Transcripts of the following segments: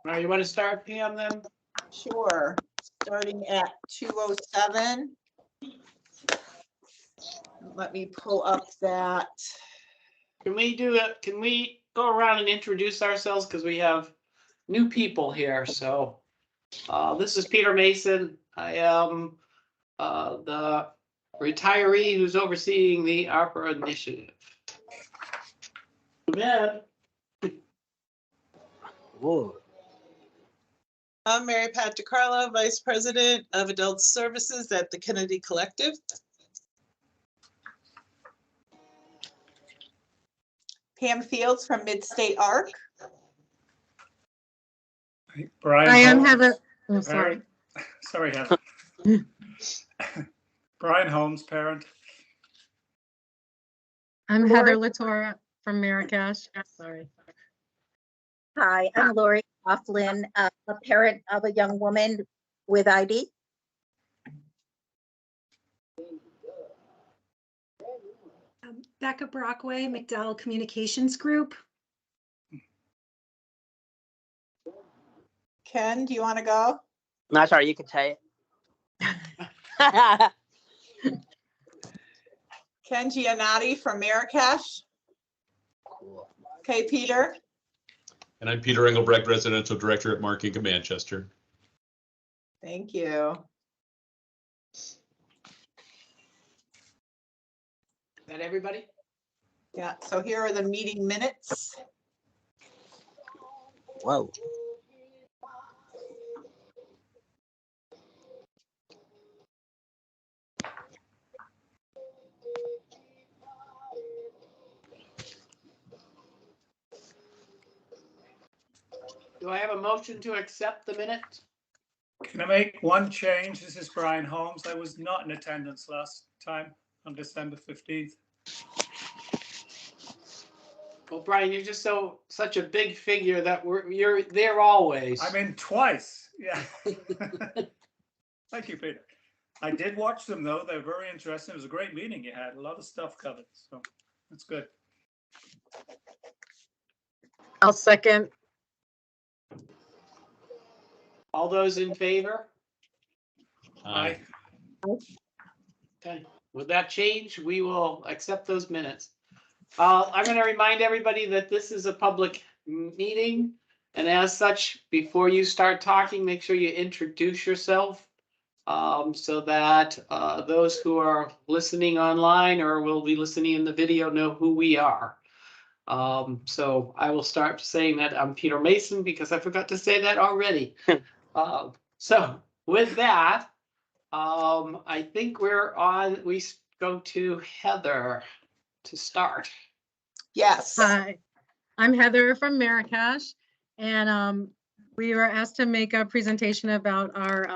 All right, you want to start, Pam, then? Sure, starting at 2:07. Let me pull up that. Can we do it? Can we go around and introduce ourselves? Because we have new people here. So this is Peter Mason. I am the retiree who's overseeing the ARPA initiative. Yeah. Whoa. I'm Mary Pat DiCarlo, Vice President of Adult Services at the Kennedy Collective. Pam Fields from Mid-State ARC. Brian. I am Holmes, Heather. Oh, sorry. Sorry, Heather. Brian Holmes, parent. I'm Lori. Heather Latora from Marrakesh. Sorry. Hi, I'm Lori Coughlin, a parent of a young woman with ID. Becca Brockway, McDowell Communications Group. Ken, do you want to go? No, sorry, you can say it. Ken Giannotti from Marrakesh. Cool. Okay, Peter. And I'm Peter Engelbrecht, Residential Director at Mark Inc. of Manchester. Thank you. Is that everybody? Yeah, so here are the meeting minutes. Whoa. Do I have a motion to accept the minutes? Can I make one change? This is Brian Holmes. I was not in attendance last time on December 15th. Well, Brian, you're just such a big figure that you're there always. I'm in twice. Yeah. Thank you, Peter. I did watch them though. They're very interesting. It was a great meeting you had. A lot of stuff covered. So that's good. I'll second. All those in favor? Aye. Okay, with that change, we will accept those minutes. I'm going to remind everybody that this is a public meeting, and as such, before you start talking, make sure you introduce yourself so that those who are listening online or will be listening in the video know who we are. So I will start saying that I'm Peter Mason because I forgot to say that already. So with that, I think we go to Heather to start. Yes. Hi, I'm Heather from Marrakesh, and we were asked to make a presentation about our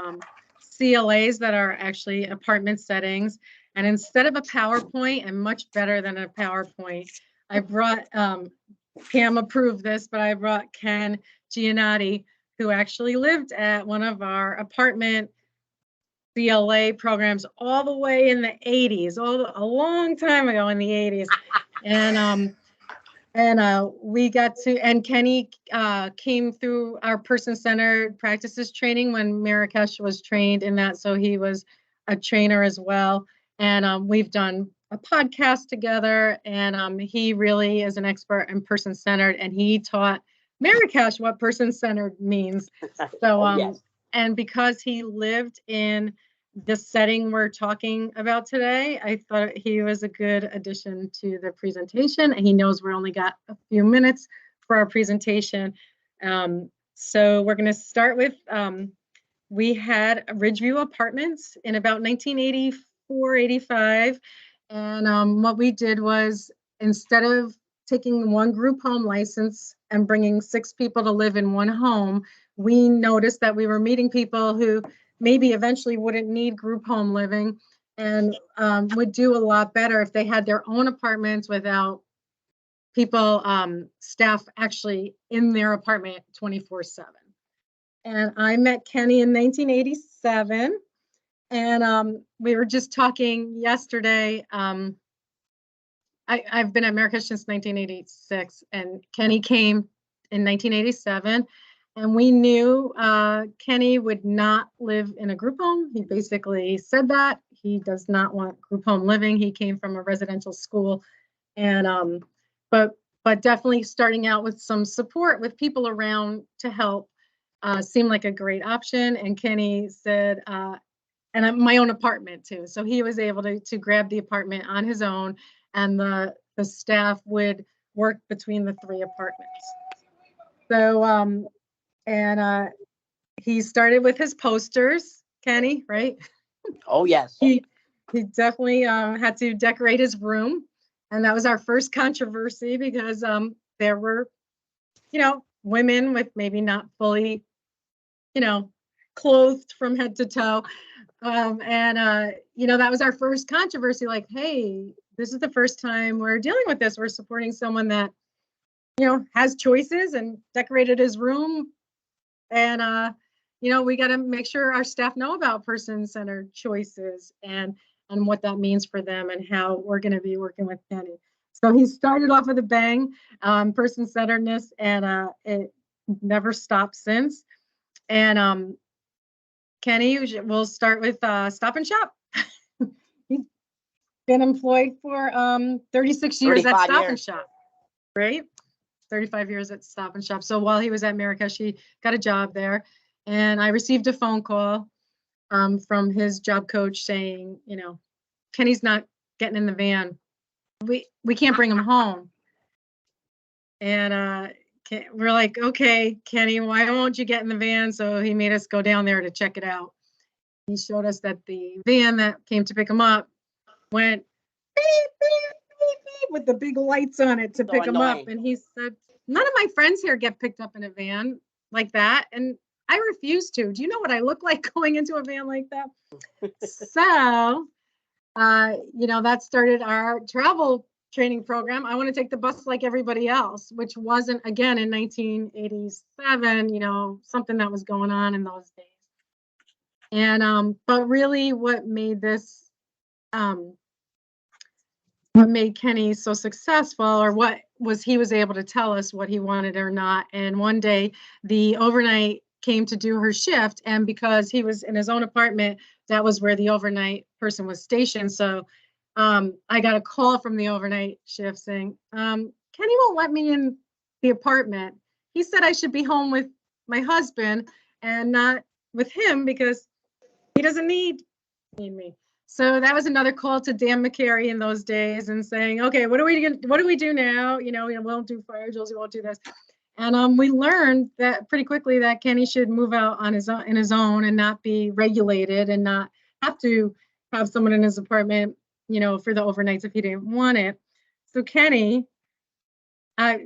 CLAs that are actually apartment settings. And instead of a PowerPoint, and much better than a PowerPoint, I brought, Pam approved this, but I brought Ken Giannotti, who actually lived at one of our apartment CLA programs all the way in the 80s, a long time ago in the 80s. And we got to, and Kenny came through our person-centered practices training when Marrakesh was trained in that. So he was a trainer as well. And we've done a podcast together, and he really is an expert in person-centered, and he taught Marrakesh what person-centered means. So, Yes. and because he lived in the setting we're talking about today, I thought he was a good addition to the presentation, and he knows we only got a few minutes for our presentation. So we're going to start with, we had Ridgeview Apartments in about 1984, 85. And what we did was, instead of taking one group home license and bringing 6 people to live in one home, we noticed that we were meeting people who maybe eventually wouldn't need group home living and would do a lot better if they had their own apartments without people, staff actually in their apartment 24/7. And I met Kenny in 1987, and we were just talking yesterday. I've been at Marrakesh since 1986, and Kenny came in 1987. And we knew Kenny would not live in a group home. He basically said that. He does not want group home living. He came from a residential school. And but definitely starting out with some support with people around to help seemed like a great option. And Kenny said, and my own apartment too. So he was able to grab the apartment on his own, and the staff would work between the 3 apartments. So and he started with his posters, Kenny, right? Oh, yes. He definitely had to decorate his room, and that was our first controversy because there were, women with maybe not fully, clothed from head to toe, and that was our first controversy. Like, hey, this is the first time we're dealing with this. We're supporting someone that, has choices and decorated his room, and we got to make sure our staff know about person-centered choices and what that means for them and how we're going to be working with Kenny. So he started off with a bang, person-centeredness, and it never stopped since. And Kenny, we'll start with Stop and Shop. He's been employed for 36 years at 35 Stop and years. Shop, right? 35 years at Stop and Shop. So while he was at Marrakesh, he got a job there. And I received a phone call from his job coach saying, Kenny's not getting in the van. We can't bring him home. And we're like, okay, Kenny, why won't you get in the van? So he made us go down there to check it out. He showed us that the van that came to pick him up went beep, beep, beep, beep, with the big lights on it to So pick him up. annoying. And he said, none of my friends here get picked up in a van like that. And I refuse to. Do you know what I look like going into a van like that? So, that started our travel training program. I want to take the bus like everybody else, which wasn't, again, in 1987, something that was going on in those days. And but really what made this, what made Kenny so successful, or what was he was able to tell us what he wanted or not. And one day the overnight came to do her shift, and because he was in his own apartment, that was where the overnight person was stationed. So I got a call from the overnight shift saying, Kenny won't let me in the apartment. He said I should be home with my husband and not with him because he doesn't need me. So that was another call to Dan McCary in those days and saying, okay, what do we do now? We won't do fire drills, we won't do this. And we learned that pretty quickly that Kenny should move out on his own, in his own, and not be regulated and not have to have someone in his apartment, for the overnights if he didn't want it. So Kenny,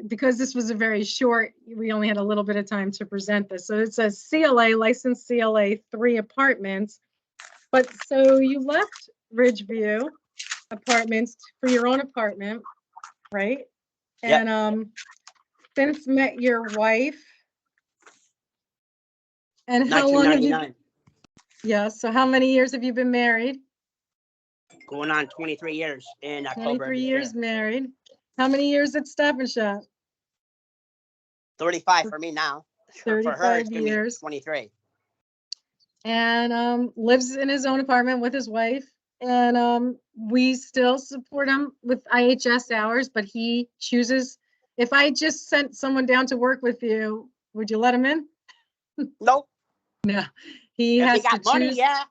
because this was a very short, we only had a little bit of time to present this. So it's a CLA, licensed CLA 3 apartments. But so you left Ridgeview Apartments for your own apartment, right? Yep. And since met your wife. And how long have you? 1999. Yeah, so how many years have you been married? Going on 23 years in October. 23 years married. How many years at Stop and Shop? 35 for me now. For her, 35 it's gonna be years. 23. And lives in his own apartment with his wife. And we still support him with IHS hours, but he chooses. If I just sent someone down to work with you, would you let him in? Nope. No, he If has they got to money, choose. yeah.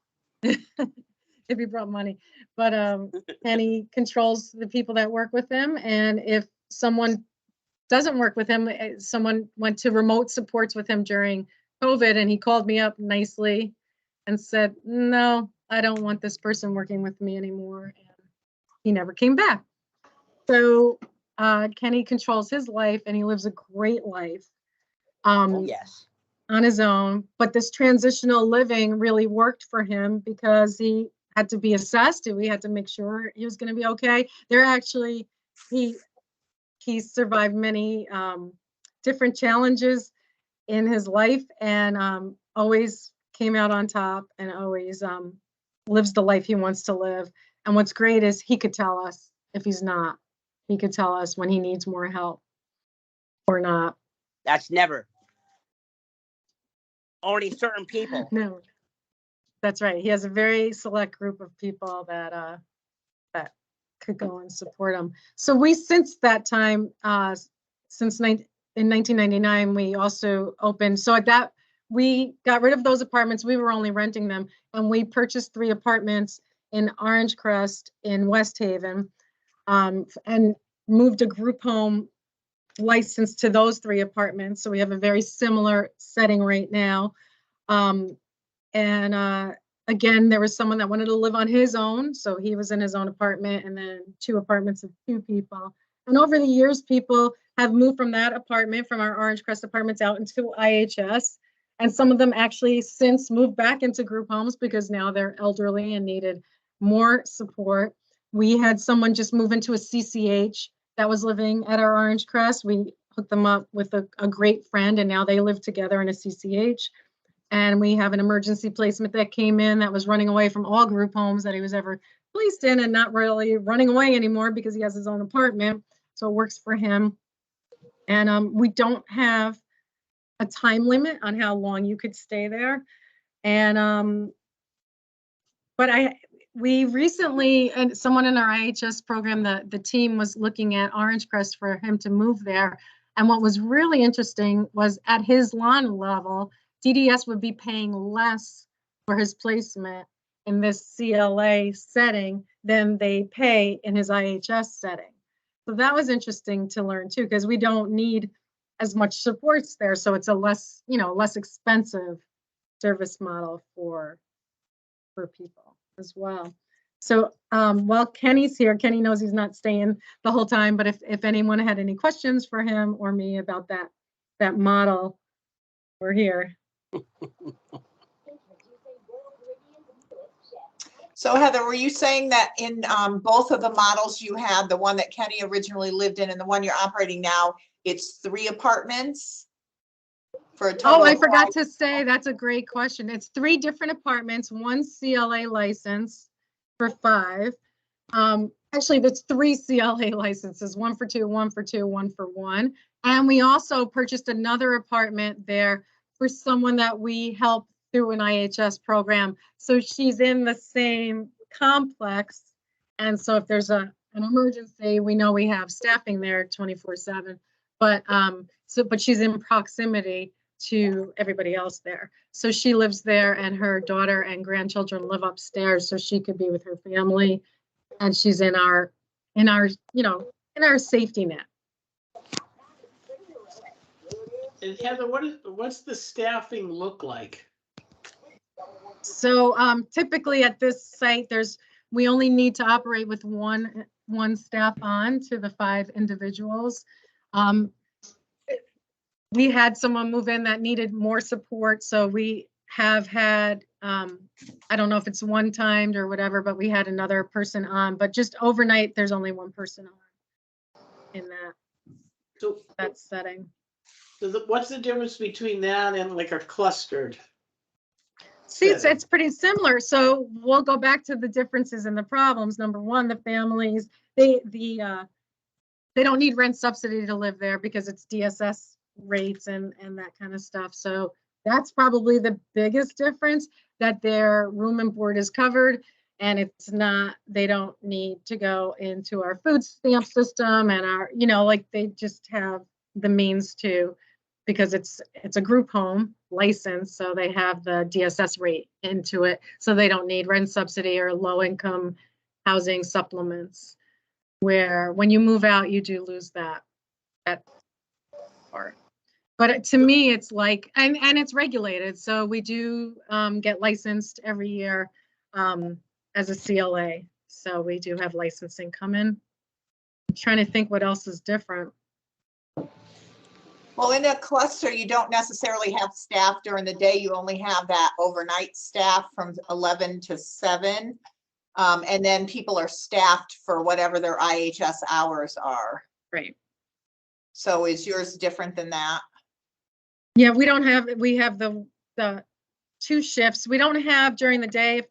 If he brought money, but and he controls the people that work with him. And if someone doesn't work with him, someone went to remote supports with him during COVID, and he called me up nicely and said, no, I don't want this person working with me anymore. And he never came back. So Kenny controls his life, and he lives a great life. Oh, yes. On his own, but this transitional living really worked for him because he had to be assessed, and we had to make sure he was going to be okay. There actually, he survived many different challenges in his life, and always came out on top, and always lives the life he wants to live. And what's great is he could tell us if he's not. He could tell us when he needs more help or not. That's never. only certain people. No, that's right. He has a very select group of people that that could go and support him. So we, since that time, in 1999, we also opened. So at that, we got rid of those apartments. We were only renting them, and we purchased 3 apartments in Orange Crest in West Haven, and moved a group home license to those 3 apartments. So we have a very similar setting right now. Again, there was someone that wanted to live on his own, so he was in his own apartment, and then 2 apartments of 2 people. And over the years, people have moved from that apartment, from our Orange Crest apartments, out into IHS. And some of them actually since moved back into group homes because now they're elderly and needed more support. We had someone just move into a CCH that was living at our Orange Crest. We hooked them up with a great friend, and now they live together in a CCH. And we have an emergency placement that came in that was running away from all group homes that he was ever placed in, and not really running away anymore because he has his own apartment. So it works for him. And we don't have a time limit on how long you could stay there. And we recently, and someone in our IHS program, the team was looking at Orange Crest for him to move there. And what was really interesting was at his lawn level, DDS would be paying less for his placement in this CLA setting than they pay in his IHS setting. So that was interesting to learn too, because we don't need as much supports there. So it's a less expensive service model for people as well. So while Kenny's here, Kenny knows he's not staying the whole time, but if anyone had any questions for him or me about that model, we're here. So Heather, were you saying that in both of the models you had, the one that Kenny originally lived in and the one you're operating now, it's 3 apartments? For a total Oh, I of forgot to say, that's a great question. It's 3 different apartments, 1 CLA license for 5. Actually, that's 3 CLA licenses, 1 for 2, 1 for 2, 1 for 1. And we also purchased another apartment there for someone that we help through an IHS program. So she's in the same complex. And so if there's an emergency, we know we have staffing there 24/7. But she's in proximity to everybody else there. So she lives there, and her daughter and grandchildren live upstairs, so she could be with her family. And she's in our safety net. And Heather, what's the staffing look like? So typically at this site, we only need to operate with one staff on to the 5 individuals. We had someone move in that needed more support, so we have had, I don't know if it's one-timed or whatever, but we had another person on, but just overnight, there's only 1 person on in that setting. So what's the difference between that and like a clustered? See, it's pretty similar. So we'll go back to the differences and the problems. Number 1, the families, they don't need rent subsidy to live there because it's DSS rates and that kind of stuff. So that's probably the biggest difference, that their room and board is covered, and they don't need to go into our food stamp system and our, they just have the means to, because it's a group home license, so they have the DSS rate into it, so they don't need rent subsidy or low income housing supplements, where when you move out, you do lose that part. But to me, it's like, and it's regulated. So we do get licensed every year as a CLA. So we do have licensing come in. I'm trying to think what else is different. Well, in a cluster, you don't necessarily have staff during the day. You only have that overnight staff from 11 to 7. And then people are staffed for whatever their IHS hours are. Right. So is yours different than that? Yeah, we have the 2 shifts. We don't have during the day.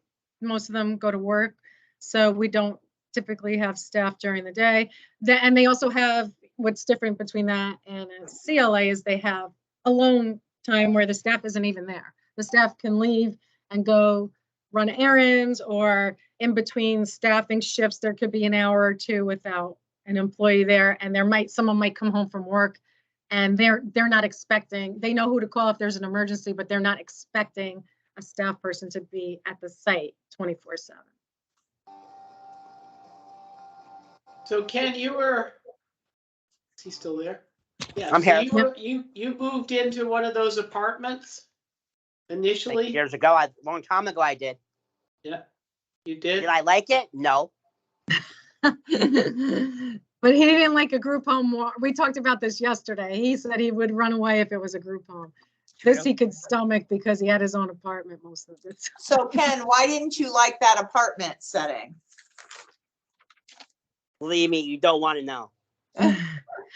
Most of them go to work. So we don't typically have staff during the day. And they also have, what's different between that and a CLA is they have alone time where the staff isn't even there. the staff can leave and go run errands, or in between staffing shifts, there could be an hour or two without an employee there, and someone might come home from work and they're not expecting, they know who to call if there's an emergency, but they're not expecting a staff person to be at the site 24/7. So Ken, is he still there? Yeah, I'm so here. you moved into one of those apartments Like initially? years ago, a long time ago, I did. Yeah, you did? Did I like it? No. But he didn't like a group home more. We talked about this yesterday. He said he would run away if it was a group home. This he could stomach because he had his own apartment most of the time. So Ken, why didn't you like that apartment setting? Believe me, you don't want to know.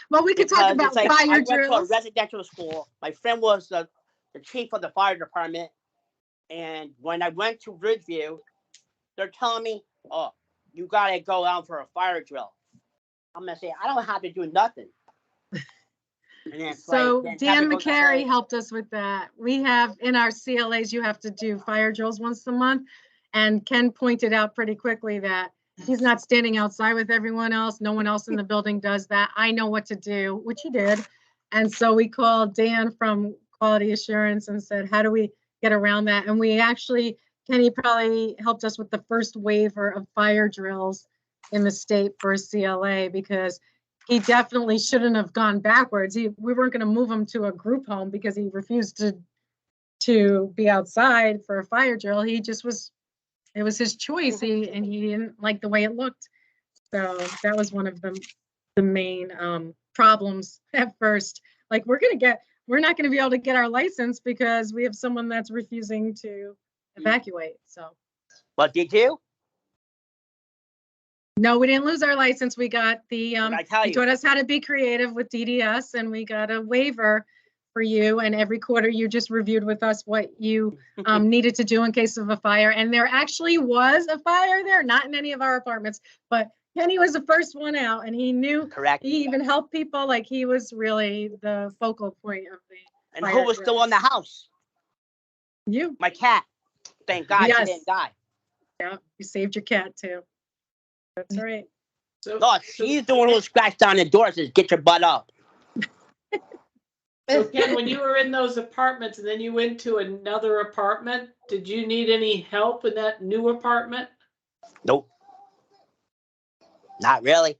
Well, we could talk Because about it's like, fire I went to a drills. residential school. My friend was the chief of the fire department. And when I went to Ridgeview, they're telling me, oh, you got to go out for a fire drill. I'm going to say, I don't have to do nothing. And then it's So like, Dan then goes McCary home. helped us with that. We have in our CLAs, you have to do fire drills once a month. And Ken pointed out pretty quickly that he's not standing outside with everyone else. No one else in the building does that. I know what to do, which he did. And so we called Dan from Quality Assurance and said, how do we get around that? And we actually, Kenny probably helped us with the first waiver of fire drills in the state for a CLA, because he definitely shouldn't have gone backwards. We weren't going to move him to a group home because he refused to be outside for a fire drill. He just was, it was his choice. And he didn't like the way it looked. So that was one of the main problems at first. Like, we're not going to be able to get our license because we have someone that's refusing to evacuate. So. But did you? No, we didn't lose our license. We got the, I tell he you? taught us how to be creative with DDS, and we got a waiver for you. And every quarter you just reviewed with us what you needed to do in case of a fire. And there actually was a fire there, not in any of our apartments, but Kenny was the first one out, and he knew. Correct. He even helped people. Like, he was really the focal point of the And fire who was still drill. in the house? You. My cat. Thank God Yes. she didn't die. Yeah, you saved your cat too. That's right. So, No, she's the one who scratched down the door and says, get your butt up. so Ken, when you were in those apartments and then you went to another apartment, did you need any help in that new apartment? Nope. Not really.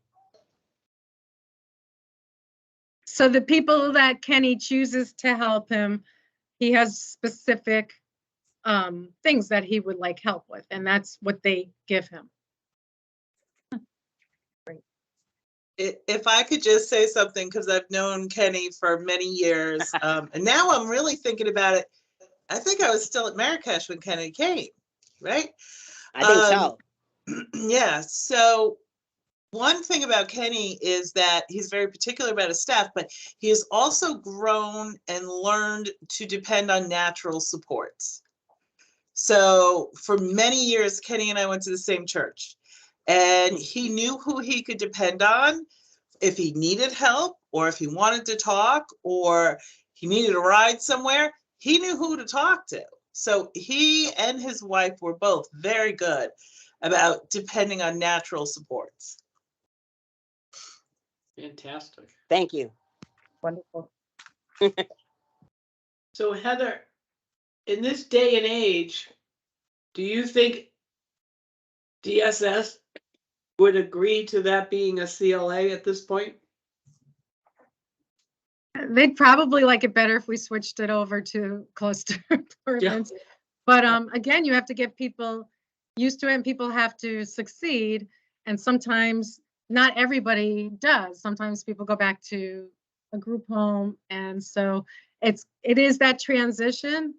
So the people that Kenny chooses to help him, he has specific things that he would like help with, and that's what they give him. If I could just say something, because I've known Kenny for many years, and now I'm really thinking about it. I think I was still at Marrakesh when Kenny came, right? I think so. Yeah. So one thing about Kenny is that he's very particular about his staff, but he has also grown and learned to depend on natural supports. So for many years, Kenny and I went to the same church, and he knew who he could depend on if he needed help, or if he wanted to talk, or he needed a ride somewhere. He knew who to talk to. So he and his wife were both very good about depending on natural supports. Fantastic. Thank you. Wonderful. So Heather, in this day and age, do you think DSS would agree to that being a CLA at this point? They'd probably like it better if we switched it over to cluster apartments. But again, you have to get people used to it, and people have to succeed. And sometimes not everybody does. Sometimes people go back to a group home. And so it is that transition.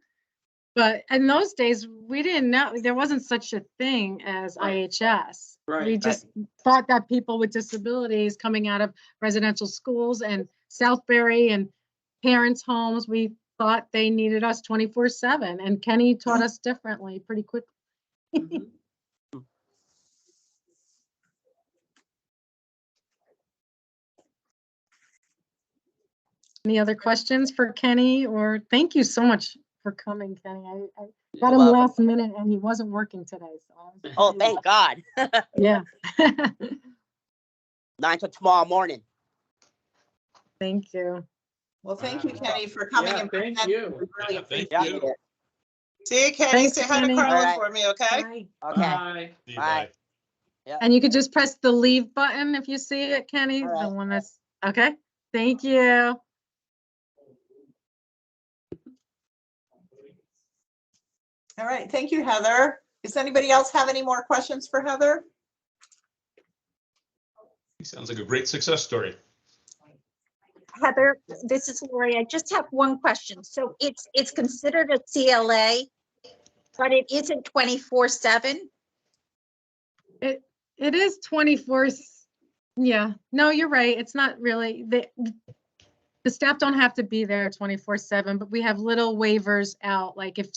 But in those days, we didn't know, there wasn't such a thing as Right. IHS. Right. We just thought that people with disabilities coming out of residential schools and Southbury and parents' homes, we thought they needed us 24/7. And Kenny taught us differently pretty quickly. Mhm. Any other questions for Kenny? Or thank you so much for coming, Kenny. I You're got him welcome. last minute and he wasn't working today, so. Oh, thank God. Yeah. 9 to tomorrow morning. Thank you. Well, thank you, Kenny, for coming Yeah, and thank presenting. you. We really Yeah, thank appreciate you. it. See you, Kenny. Thanks, Say hi to Kenny. Carla All right. for me, okay? Bye. Okay. Bye. See you, Bye. bye. And you could just press the leave button if you see it, Kenny, All the right. one that's, okay? Thank you. All right, thank you, Heather. Does anybody else have any more questions for Heather? Sounds like a great success story. Heather, this is Lori. I just have one question. So it's considered a CLA, but it isn't 24/7? It is 24. Yeah, no, you're right. It's not really, the staff don't have to be there 24/7, but we have little waivers out. Like if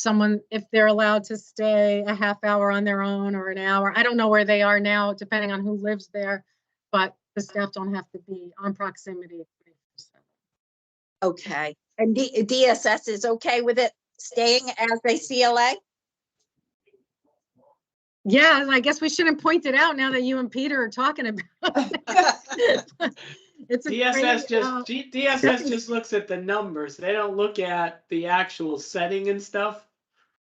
they're allowed to stay a half hour on their own or an hour, I don't know where they are now, depending on who lives there, but the staff don't have to be on proximity. 24/7. Okay. And DSS is okay with it staying as a CLA? Yeah, and I guess we shouldn't point it out now that you and Peter are talking about it. It's a DSS great, DSS just looks at the numbers. They don't look at the actual setting and stuff.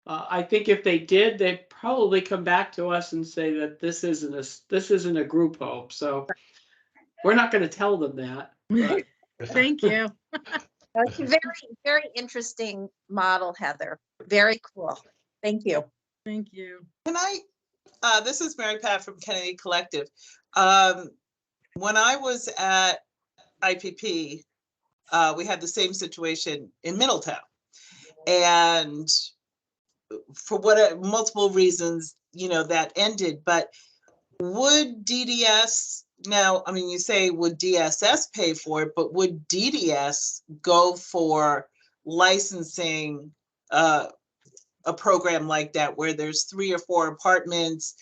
I think if they did, they'd probably come back to us and say that this isn't a group home. So we're not going to tell them that. But thank you. That's a very, very interesting model, Heather. Very cool. Thank you. Thank you. Can I, this is Mary Pat from Kennedy Collective. When I was at IPP, we had the same situation in Middletown. And for multiple reasons, that ended, but would DDS, now, I mean, you say would DSS pay for it, but would DDS go for licensing a program like that where there's 3 or 4 apartments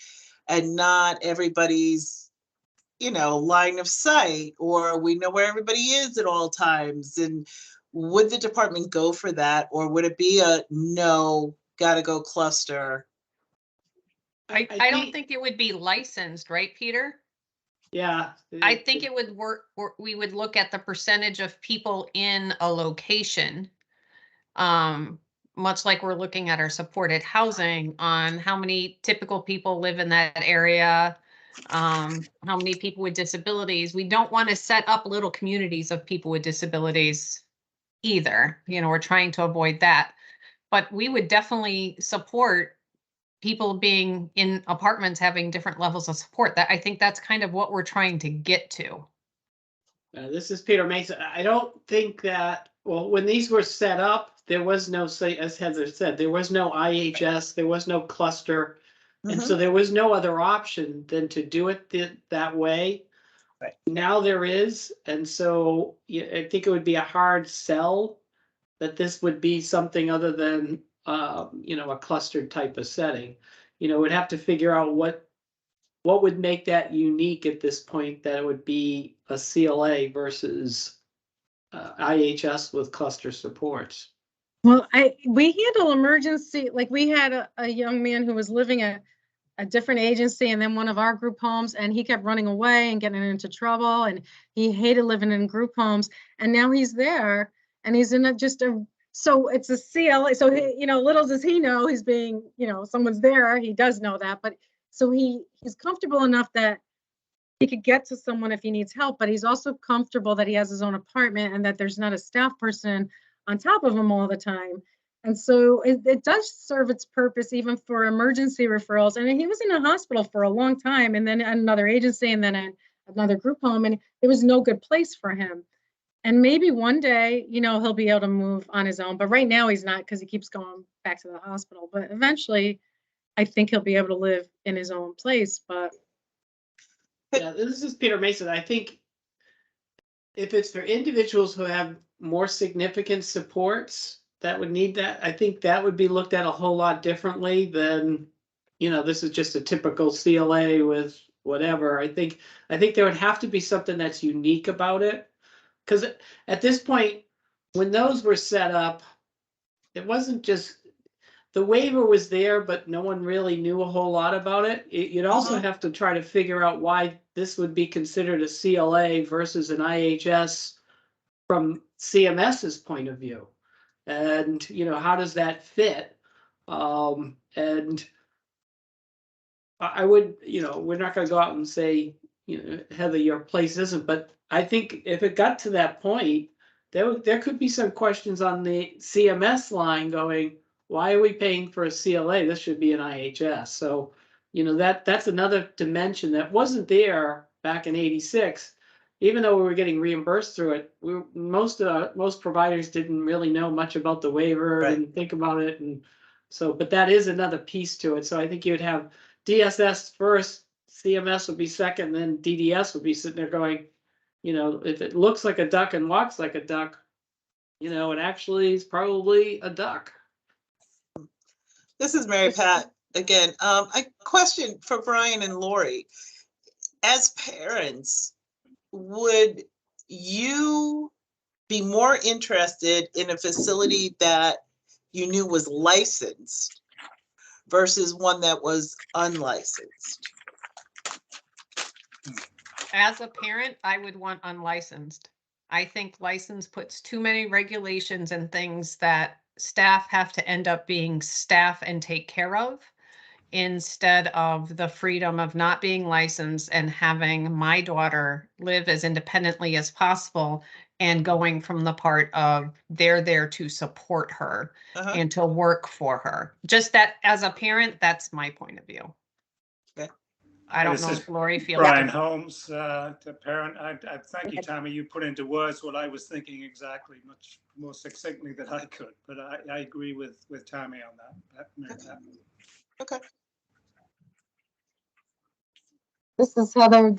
and not everybody's, line of sight, or we know where everybody is at all times? And would the department go for that, or would it be a no, gotta go cluster? I don't think it would be licensed, right, Peter? yeah, I think it would work, or we would look at the percentage of people in a location. Much like we're looking at our supported housing on how many typical people live in that area. How many people with disabilities. We don't want to set up little communities of people with disabilities either. We're trying to avoid that. But we would definitely support people being in apartments having different levels of support. That I think that's kind of what we're trying to get to. This is Peter Mason. I don't think that, well, when these were set up, there was no, as Heather said, there was no IHS, there was no cluster. And so there was no other option than to do it that way. Right. Now there is. And so I think it would be a hard sell that this would be something other than, a clustered type of setting. We'd have to figure out what would make that unique at this point, that it would be a CLA versus IHS with cluster supports. Well, we handle emergency, like we had a young man who was living at a different agency and then one of our group homes, and he kept running away and getting into trouble, and he hated living in group homes, and now he's there and he's in so it's a CLA. So little does he know he's being, someone's there. He does know that, but so he's comfortable enough that he could get to someone if he needs help, but he's also comfortable that he has his own apartment and that there's not a staff person on top of him all the time. And so it does serve its purpose even for emergency referrals. And he was in a hospital for a long time, and then another agency, and then another group home, and there was no good place for him. And maybe one day, he'll be able to move on his own, but right now he's not, because he keeps going back to the hospital. But eventually, I think he'll be able to live in his own place. But yeah, this is Peter Mason. I think if it's for individuals who have more significant supports that would need that, I think that would be looked at a whole lot differently than, this is just a typical CLA with whatever. I think there would have to be something that's unique about it. Because at this point, when those were set up, it wasn't just, the waiver was there, but no one really knew a whole lot about it. You'd also have to try to figure out why this would be considered a CLA versus an IHS from CMS's point of view. And, how does that fit? And I would, we're not gonna go out and say, Heather, your place isn't, but I think if it got to that point, there could be some questions on the CMS line going, why are we paying for a CLA? This should be an IHS. So, that's another dimension that wasn't there back in '86. Even though we were getting reimbursed through it, most providers didn't really know much about the waiver, Right. didn't think about it, and so. But that is another piece to it. So I think you'd have DSS first, CMS would be second, then DDS would be sitting there going, if it looks like a duck and walks like a duck, it actually is probably a duck. This is Mary Pat again. A question for Brian and Lori. As parents, would you be more interested in a facility that you knew was licensed versus one that was unlicensed? As a parent, I would want unlicensed. I think license puts too many regulations and things that staff have to end up being staff and take care of, instead of the freedom of not being licensed and having my daughter live as independently as possible, and going from the part of they're there to support her and to work for her. Just that, as a parent, that's my point of view. Okay. I don't This know is if Lori feels. Brian Holmes, the parent. I thank you, Tammy. You put into words what I was thinking exactly, much more succinctly than I could. But I agree with Tammy on that. Okay. This is Heather,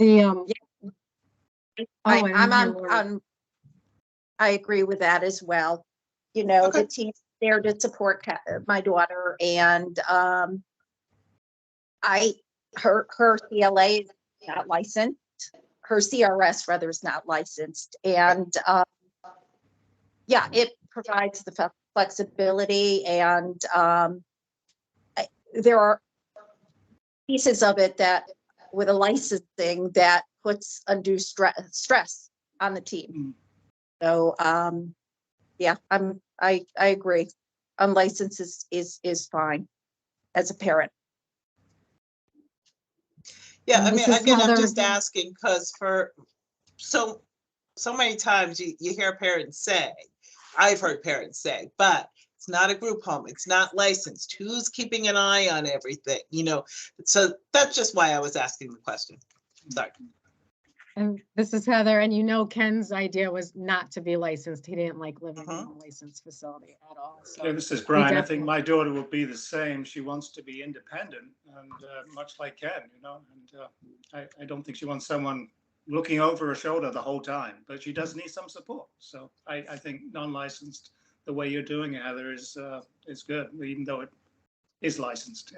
I agree with that as well. The team's there to support my daughter, and her CLA is not licensed. Her CRS rather is not licensed, and it provides the flexibility, and there are pieces of it that with a licensing that puts undue stress on the team. So I agree. Unlicensed is fine as a parent. Yeah, I And mean, this is again, I'm Heather. just asking because for so many times you hear parents say, I've heard parents say, but it's not a group home, it's not licensed. Who's keeping an eye on everything? So that's just why I was asking the question. Sorry. And this is Heather, and Ken's idea was not to be licensed. He didn't like living in a licensed facility at all. So This is Brian. I think my daughter will be the same. She wants to be independent, and much like Ken, and I don't think she wants someone looking over her shoulder the whole time, but she does need some support. So I think non-licensed, the way you're doing it, Heather, is good, even though it is licensed.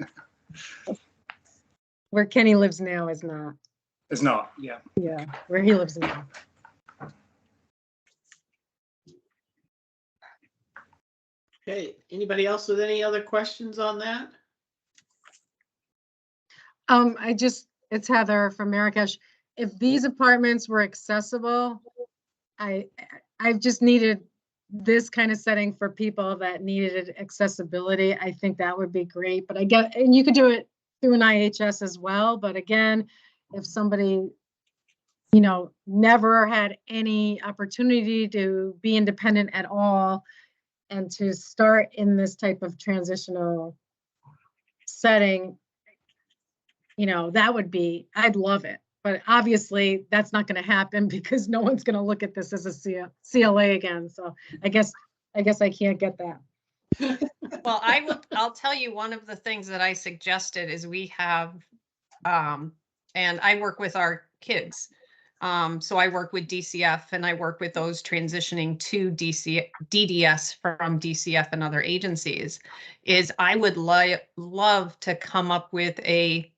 Where Kenny lives now is not. It's not, yeah. Yeah, where he lives now. Okay, anybody else with any other questions on that? It's Heather from Marrakesh. If these apartments were accessible, I've just needed this kind of setting for people that needed accessibility. I think that would be great, but and you could do it through an IHS as well. But again, if somebody, never had any opportunity to be independent at all and to start in this type of transitional setting, I'd love it. But obviously that's not going to happen because no one's going to look at this as a CLA again. So I guess I can't get that. Well, I'll tell you, one of the things that I suggested is we have, and I work with our kids. So I work with DCF and I work with those transitioning to DDS from DCF and other agencies, is I would love to come up with a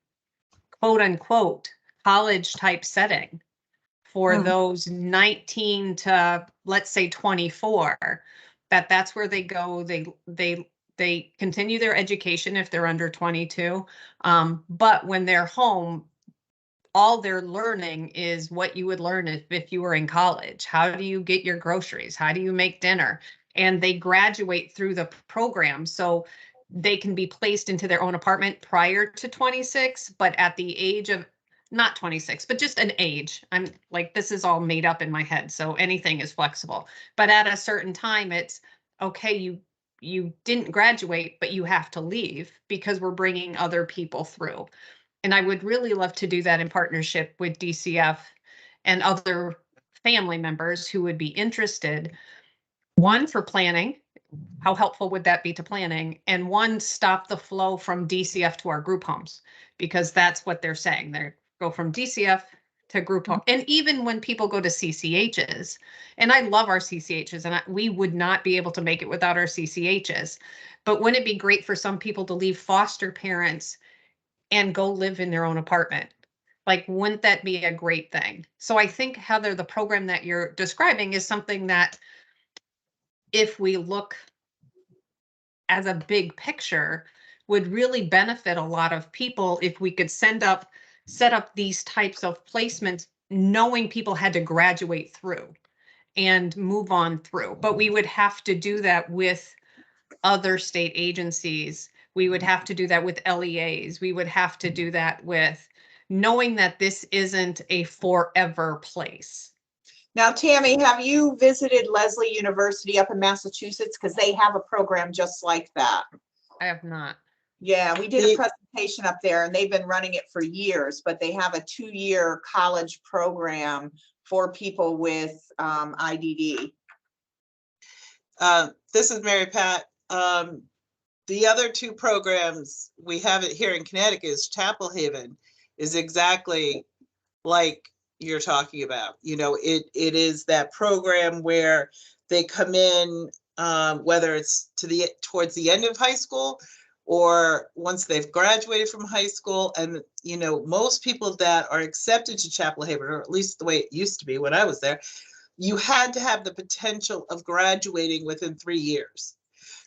quote unquote college type setting for those 19 to let's say 24, that's where they go. They continue their education if they're under 22. But when they're home, all they're learning is what you would learn if you were in college. How do you get your groceries? How do you make dinner? And they graduate through the program. So they can be placed into their own apartment prior to 26, but at the age of not 26, but just an age. I'm like, this is all made up in my head. So anything is flexible. But at a certain time, it's okay, you didn't graduate, but you have to leave because we're bringing other people through. And I would really love to do that in partnership with DCF and other family members who would be interested. One, for planning. How helpful would that be to planning? And one, stop the flow from DCF to our group homes, because that's what they're saying. They go from DCF to group home. And even when people go to CCHs, and I love our CCHs, and we would not be able to make it without our CCHs, but wouldn't it be great for some people to leave foster parents and go live in their own apartment? Like, wouldn't that be a great thing? So I think, Heather, the program that you're describing is something that if we look as a big picture would really benefit a lot of people if we could set up these types of placements, knowing people had to graduate through and move on through. But we would have to do that with other state agencies. We would have to do that with LEAs. We would have to do that with knowing that this isn't a forever place. Now, Tammy, have you visited Lesley University up in Massachusetts? Because they have a program just like that. I have not. Yeah, we did a presentation up there and they've been running it for years, but they have a 2-year college program for people with IDD. This is Mary Pat. The other two programs we have it here in Connecticut is Chapel Haven is exactly like you're talking about. You know, it is that program where they come in, whether it's towards the end of high school or once they've graduated from high school. And, you know, most people that are accepted to Chapel Haven, or at least the way it used to be when I was there, you had to have the potential of graduating within 3 years.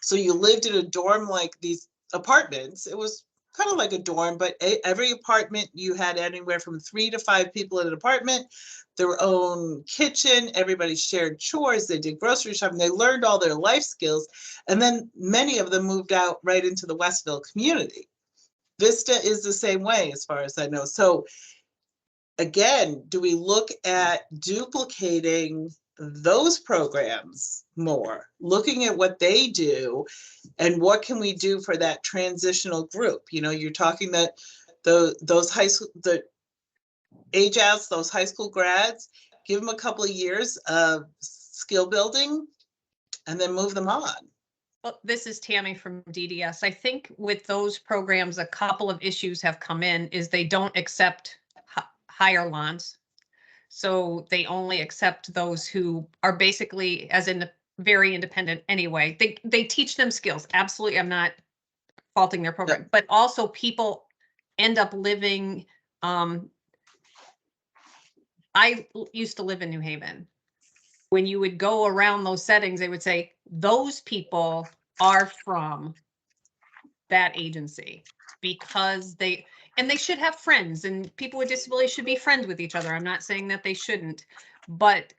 So you lived in a dorm like these apartments. It was kind of like a dorm, but every apartment you had anywhere from 3 to 5 people in an apartment, their own kitchen, everybody shared chores, they did grocery shopping, they learned all their life skills. And then many of them moved out right into the Westville community. Vista is the same way as far as I know. So again, do we look at duplicating those programs more, looking at what they do and what can we do for that transitional group? You know, you're talking that those high school, the age outs, those high school grads, give them a couple of years of skill building and then move them on. Well, this is Tammy from DDS. I think with those programs, a couple of issues have come in is they don't accept higher lawns. So they only accept those who are basically as in very independent anyway. They teach them skills. Absolutely. I'm not faulting their program, but also people end up living. I used to live in New Haven. When you would go around those settings, they would say, those people are from that agency because they should have friends, and people with disabilities should be friends with each other. I'm not saying that they shouldn't, but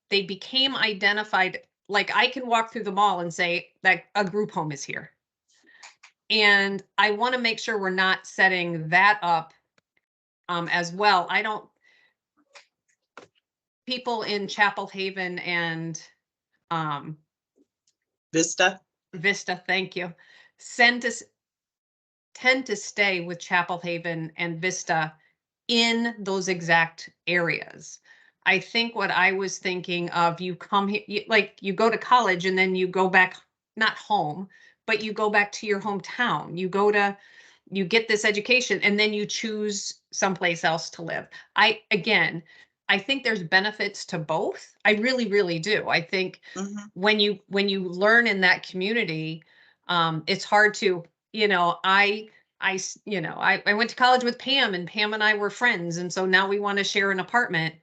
they became identified. Like I can walk through the mall and say that a group home is here. And I want to make sure we're not setting that up as well. People in Chapel Haven and Vista, thank you, tend to stay with Chapel Haven and Vista in those exact areas. I think what I was thinking of, you come here, like you go to college and then you go back, not home, but you go back to your hometown. You get this education and then you choose someplace else to live. I think there's benefits to both. I really, really do. I think when you learn in that community, it's hard to, you know, I went to college with Pam and Pam and I were friends. And so now we want to share an apartment.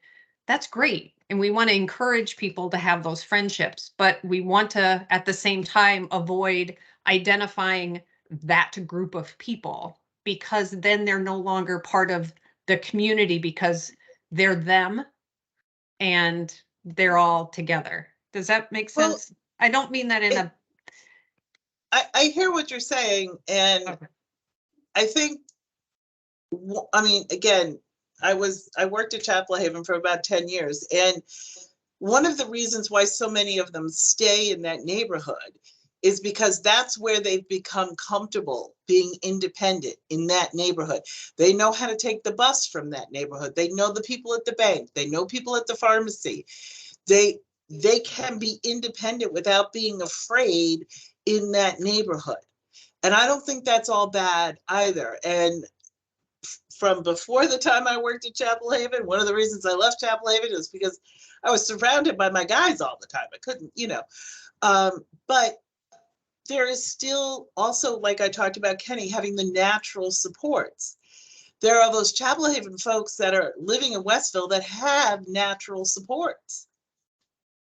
That's great. And we want to encourage people to have those friendships, but we want to, at the same time, avoid identifying that group of people, because then they're no longer part of the community because they're them and they're all together. Does that make Well, sense? I don't mean that in a. I hear what you're saying, and Okay. I think, I mean, again, I worked at Chapel Haven for about 10 years, and one of the reasons why so many of them stay in that neighborhood is because that's where they've become comfortable being independent in that neighborhood. They know how to take the bus from that neighborhood. They know the people at the bank. They know people at the pharmacy. They can be independent without being afraid in that neighborhood. And I don't think that's all bad either. And from before the time I worked at Chapel Haven, one of the reasons I left Chapel Haven is because I was surrounded by my guys all the time. I couldn't, but there is still also, like I talked about, Kenny, having the natural supports. There are those Chapel Haven folks that are living in Westville that have natural supports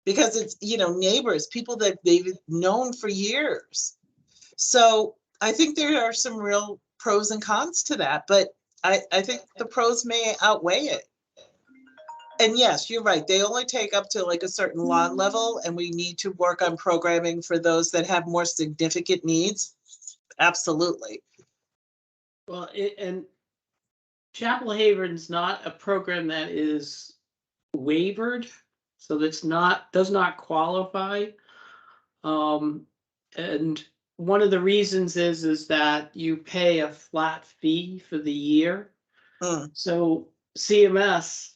because it's, neighbors, people that they've known for years. So I think there are some real pros and cons to that, but I think the pros may outweigh it. And yes, you're right. They only take up to like a certain lawn level, and we need to work on programming for those that have more significant needs. Absolutely. Well, and Chapel Haven's not a program that is waivered, so that's does not qualify. And one of the reasons is that you pay a flat fee for the year. So CMS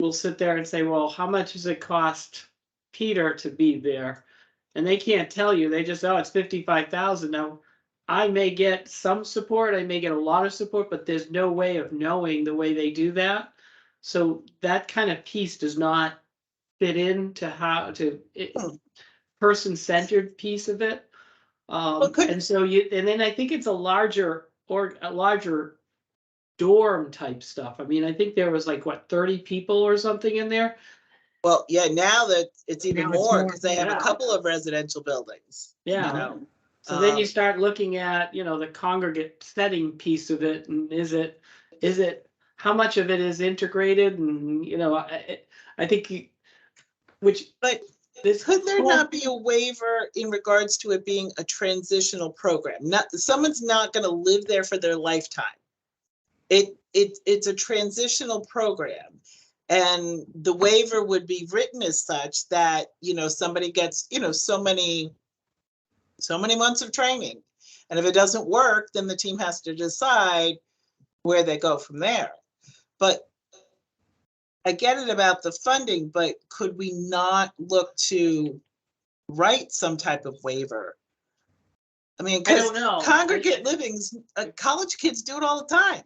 will sit there and say, well, how much does it cost Peter to be there? And they can't tell you. They just, it's 55,000. Now, I may get some support, I may get a lot of support, but there's no way of knowing the way they do that. So that kind of piece does not fit into how to person-centered piece of it. And so and then I think it's a larger dorm type stuff. I mean, I think there was like, what, 30 people or something in there? Well, yeah, now that it's even Now it's more more, because they have yeah. a couple of residential buildings. Yeah. So then you start looking at, the congregate setting piece of it, and is it how much of it is integrated, and I think But this could there not be a waiver in regards to it being a transitional program? Someone's not going to live there for their lifetime. It's a transitional program, and the waiver would be written as such that somebody gets so many months of training, and if it doesn't work, then the team has to decide where they go from there. But I get it about the funding, but could we not look to write some type of waiver? I mean, I because don't know. congregate livings, college kids do it all the time.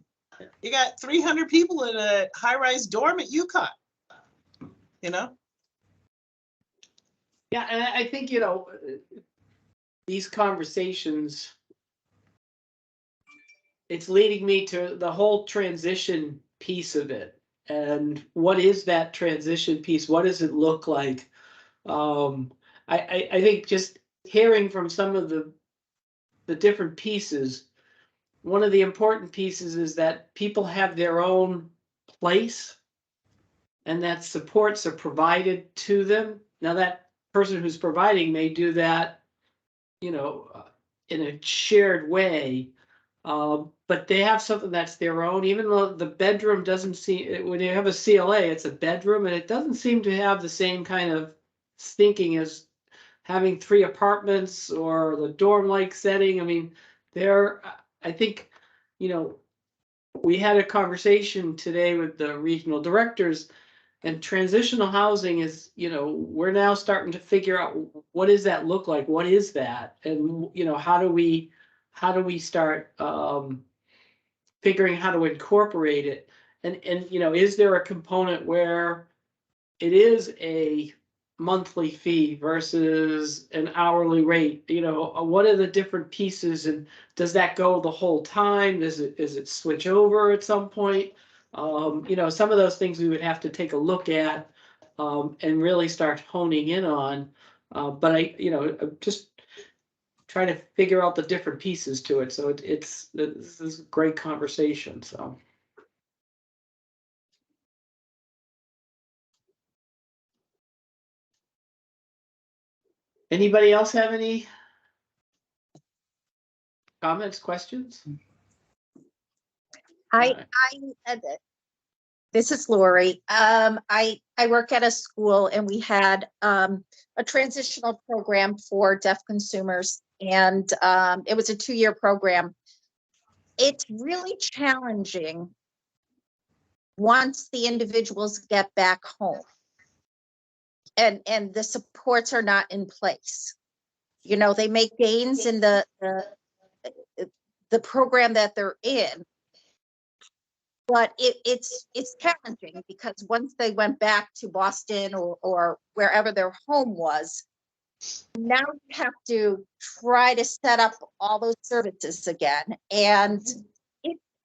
You got 300 people in a high-rise dorm at UConn, Yeah, and I think, these conversations, it's leading me to the whole transition piece of it. And what is that transition piece? What does it look like? I think just hearing from some of the different pieces, one of the important pieces is that people have their own place and that supports are provided to them. Now, that person who's providing may do that, in a shared way. But they have something that's their own, even though the bedroom doesn't seem, when you have a CLA, it's a bedroom, and it doesn't seem to have the same kind of thinking as having 3 apartments or the dorm-like setting. I mean, I think, we had a conversation today with the regional directors, and transitional housing is, we're now starting to figure out, what does that look like? What is that? And, how do we start figuring how to incorporate it? And is there a component where it is a monthly fee versus an hourly rate? What are the different pieces, and does that go the whole time? Is it switch over at some point? Some of those things we would have to take a look at. and really start honing in on. But I, just trying to figure out the different pieces to it. So this is a great conversation. So. Anybody else have any comments, questions? This is Lori. I work at a school and we had a transitional program for deaf consumers, and it was a 2-year program. It's really challenging once the individuals get back home and the supports are not in place. You know, they make gains in the program that they're in, but it's challenging because once they went back to Boston or wherever their home was, now you have to try to set up all those services again, and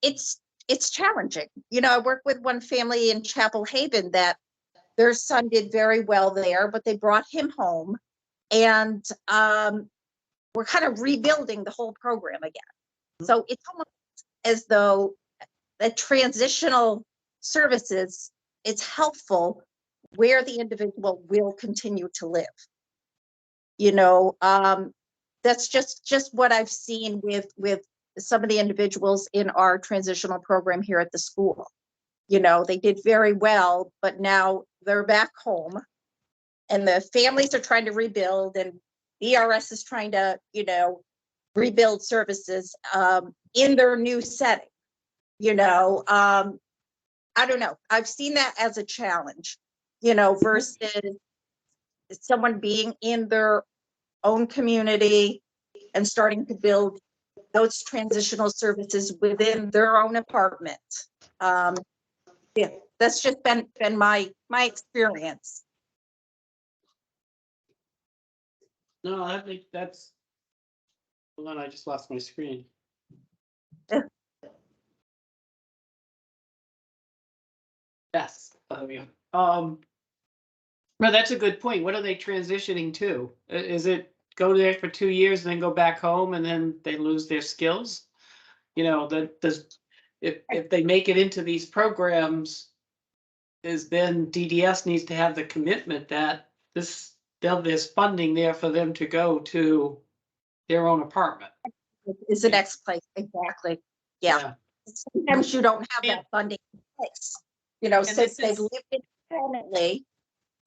it's challenging. You know, I work with one family in Chapel Haven that their son did very well there, but they brought him home, and we're kind of rebuilding the whole program again. So it's almost as though the transitional services, it's helpful where the individual will continue to live. You know, that's just what I've seen with some of the individuals in our transitional program here at the school. You know, they did very well, but now they're back home and the families are trying to rebuild, and ERS is trying to, rebuild services in their new setting. You know, I don't know. I've seen that as a challenge, versus someone being in their own community and starting to build those transitional services within their own apartment. Yeah, that's just been my experience. No, I think that's. Hold on, I just lost my screen. Yes. Well, that's a good point. What are they transitioning to? Is it go there for 2 years and then go back home and then they lose their skills? That does, if they make it into these programs, then DDS needs to have the commitment that there's funding there for them to go to their own apartment. Is the next place, exactly. Yeah. Sometimes you don't have that funding in place. Since they've lived independently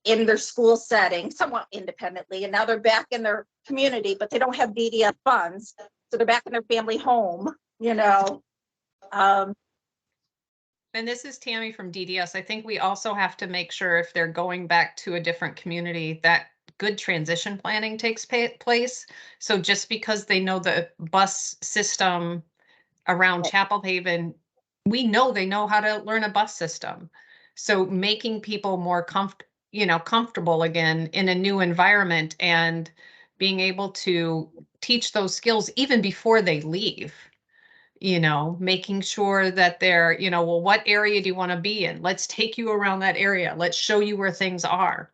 in their school setting, somewhat independently, and now they're back in their community, but they don't have DDS funds, so they're back in their family home. And this is Tammy from DDS. I think we also have to make sure if they're going back to a different community that good transition planning takes place. So just because they know the bus system around Chapel Haven, we know they know how to learn a bus system. So making people more comfortable again in a new environment and being able to teach those skills even before they leave. Making sure that they're, well, what area do you want to be in? Let's take you around that area. Let's show you where things are.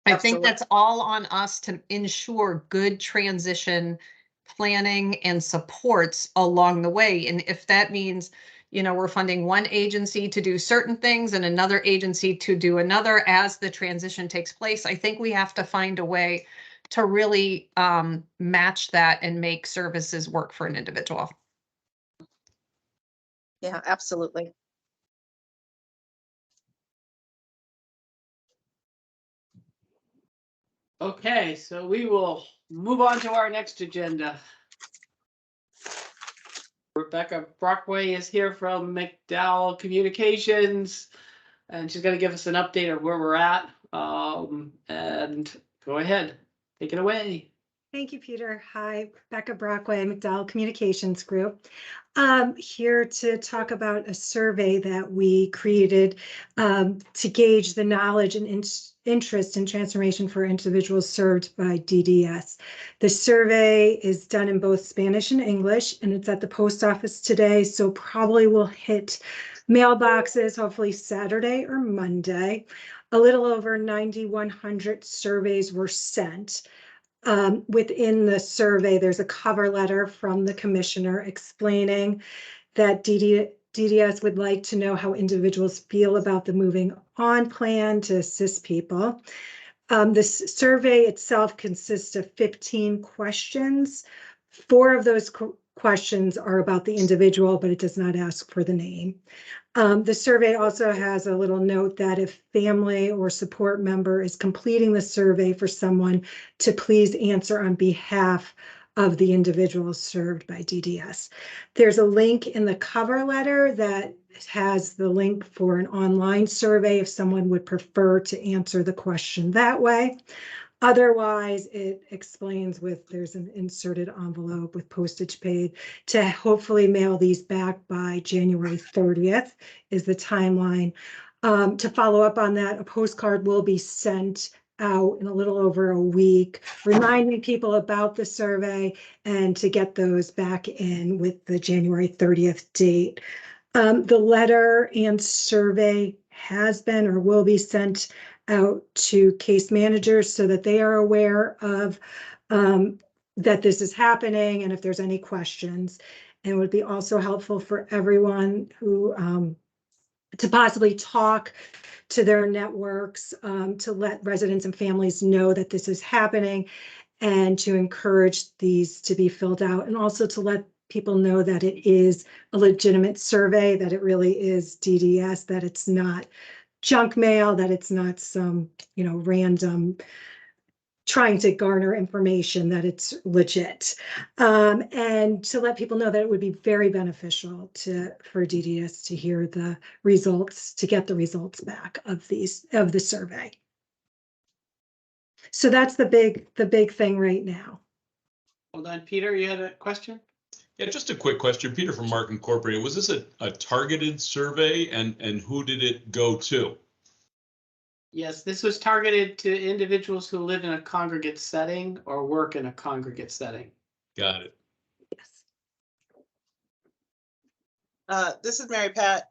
I think that's all on us to ensure good transition planning and supports along the way. And if that means, we're funding one agency to do certain things and another agency to do another as the transition takes place, I think we have to find a way to really match that and make services work for an individual. Yeah, absolutely. Okay, so we will move on to our next agenda. Rebecca Brockway is here from McDowell Communications, and she's going to give us an update of where we're at. And go ahead, take it away. Thank you, Peter. Hi, Rebecca Brockway, McDowell Communications Group. Here to talk about a survey that we created to gauge the knowledge and interest in transformation for individuals served by DDS. The survey is done in both Spanish and English, and it's at the post office today, so probably will hit mailboxes hopefully Saturday or Monday. A little over 9,100 surveys were sent. Within the survey, there's a cover letter from the commissioner explaining that DDS would like to know how individuals feel about the moving on plan to assist people. This survey itself consists of 15 questions. 4 of those questions are about the individual, but it does not ask for the name. The survey also has a little note that if family or support member is completing the survey for someone, to please answer on behalf of the individual served by DDS. There's a link in the cover letter that has the link for an online survey if someone would prefer to answer the question that way. Otherwise, it explains there's an inserted envelope with postage paid to hopefully mail these back by January 30th is the timeline. To follow up on that, a postcard will be sent out in a little over a week, reminding people about the survey and to get those back in with the January 30th date. The letter and survey has been or will be sent out to case managers so that they are aware of that this is happening and if there's any questions. And it would be also helpful for everyone who to possibly talk to their networks to let residents and families know that this is happening and to encourage these to be filled out and also to let people know that it is a legitimate survey, that it really is DDS, that it's not junk mail, that it's not some, random trying to garner information, that it's legit. And to let people know that it would be very beneficial for DDS to hear the results, to get the results back of the survey. So that's the big thing right now. Hold on, Peter, you had a question? Yeah, just a quick question. Peter from Mark Incorporated. Was this a targeted survey and who did it go to? Yes, this was targeted to individuals who live in a congregate setting or work in a congregate setting. Got it. Yes. This is Mary Pat.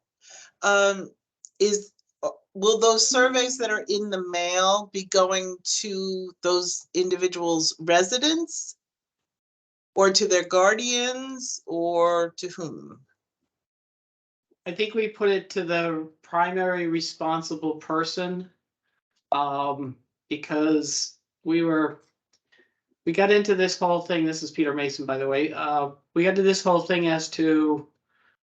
Will those surveys that are in the mail be going to those individuals' residents or to their guardians or to whom? I think we put it to the primary responsible person because we got into this whole thing. This is Peter Mason, by the way. We got to this whole thing as to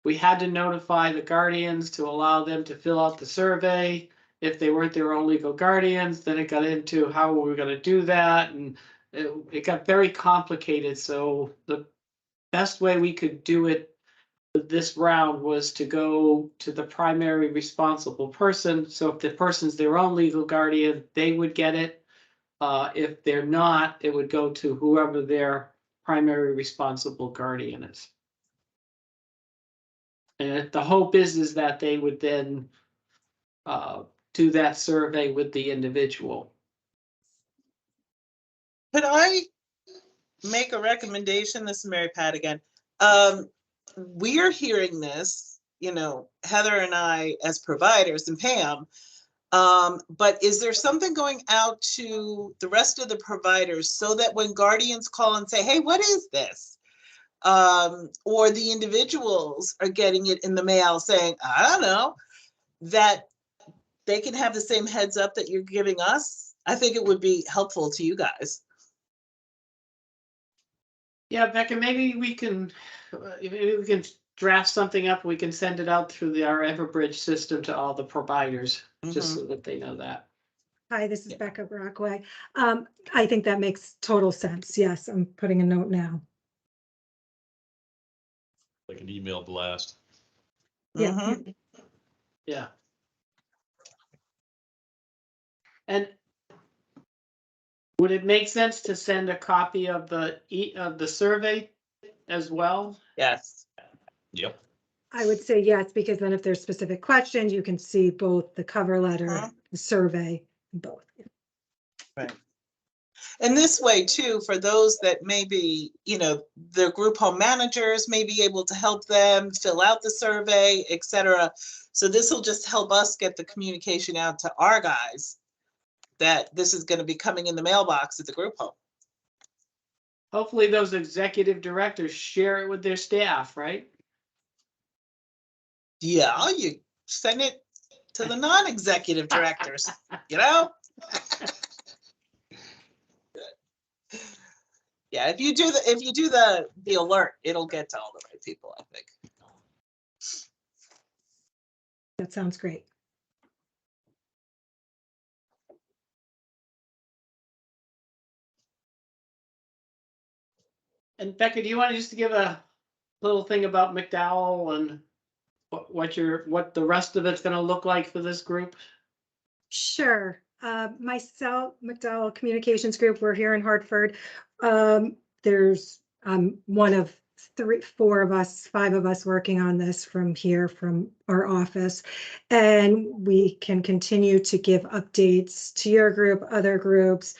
we had to notify the guardians to allow them to fill out the survey. If they weren't their own legal guardians, then it got into how we were going to do that. And it got very complicated. So the best way we could do it this round was to go to the primary responsible person. So if the person's their own legal guardian, they would get it. If they're not, it would go to whoever their primary responsible guardian is. And the hope is that they would then do that survey with the individual. Could I make a recommendation? This is Mary Pat again. We're hearing this, Heather and I as providers and Pam, but is there something going out to the rest of the providers so that when guardians call and say, hey, what is this? Or the individuals are getting it in the mail saying, I don't know, that they can have the same heads up that you're giving us? I think it would be helpful to you guys. Yeah, Becca, maybe we can draft something up. We can send it out through our Everbridge system to all the providers, just so that they know that. Hi, this is Becca Brockway. I think that makes total sense. Yes, I'm putting a note now. Like an email blast. Yeah. Yeah. And would it make sense to send a copy of the survey as well? Yes. Yep. I would say yes, because then if there's specific questions, you can see both the cover letter, the survey, both. Right. And this way too, for those that maybe, their group home managers may be able to help them fill out the survey, et cetera, So this will just help us get the communication out to our guys that this is going to be coming in the mailbox at the group home. Hopefully those executive directors share it with their staff, right? Yeah, you send it to the non-executive directors, you know? Yeah, if you do the alert, it'll get to all the right people, I think. That sounds great. And Becca, do you want to just give a little thing about McDowell and what the rest of it's going to look like for this group? Sure. Myself, McDowell Communications Group, we're here in Hartford. There's one of four of us, five of us working on this from here, from our office. And we can continue to give updates to your group, other groups.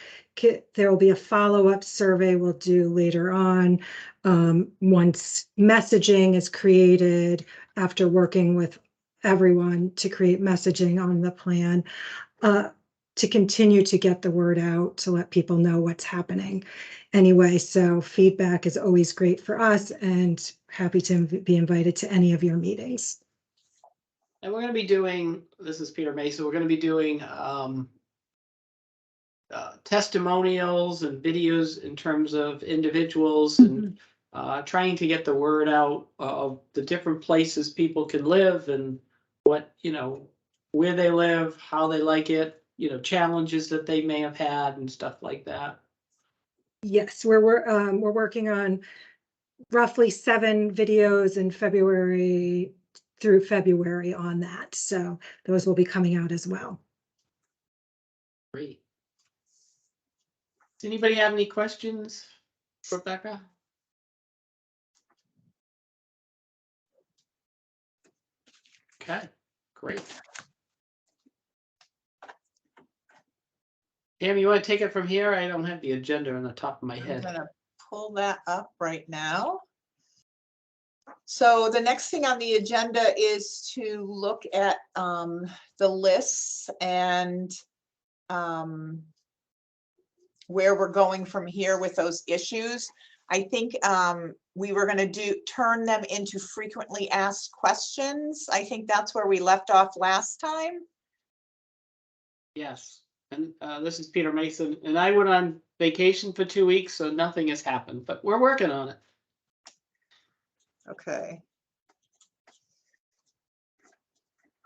There will be a follow-up survey we'll do later on. Once messaging is created, after working with everyone to create messaging on the plan, to continue to get the word out, to let people know what's happening. Anyway, so feedback is always great for us, and happy to be invited to any of your meetings. And we're going to be doing, this is Peter Mason, we're going to be doing testimonials and videos in terms of individuals and trying to get the word out of the different places people can live and what, where they live, how they like it, challenges that they may have had and stuff like that. Yes, we're working on roughly 7 videos in February through February on that. So those will be coming out as well. Great. Does anybody have any questions for Becca? Okay, great. Pam, you want to take it from here? I don't have the agenda on the top of my I'm head. gonna pull that up right now. So the next thing on the agenda is to look at the lists and where we're going from here with those issues. I think we were going to turn them into frequently asked questions. I think that's where we left off last time. Yes, and this is Peter Mason, and I went on vacation for 2 weeks, so nothing has happened, but we're working on it. Okay.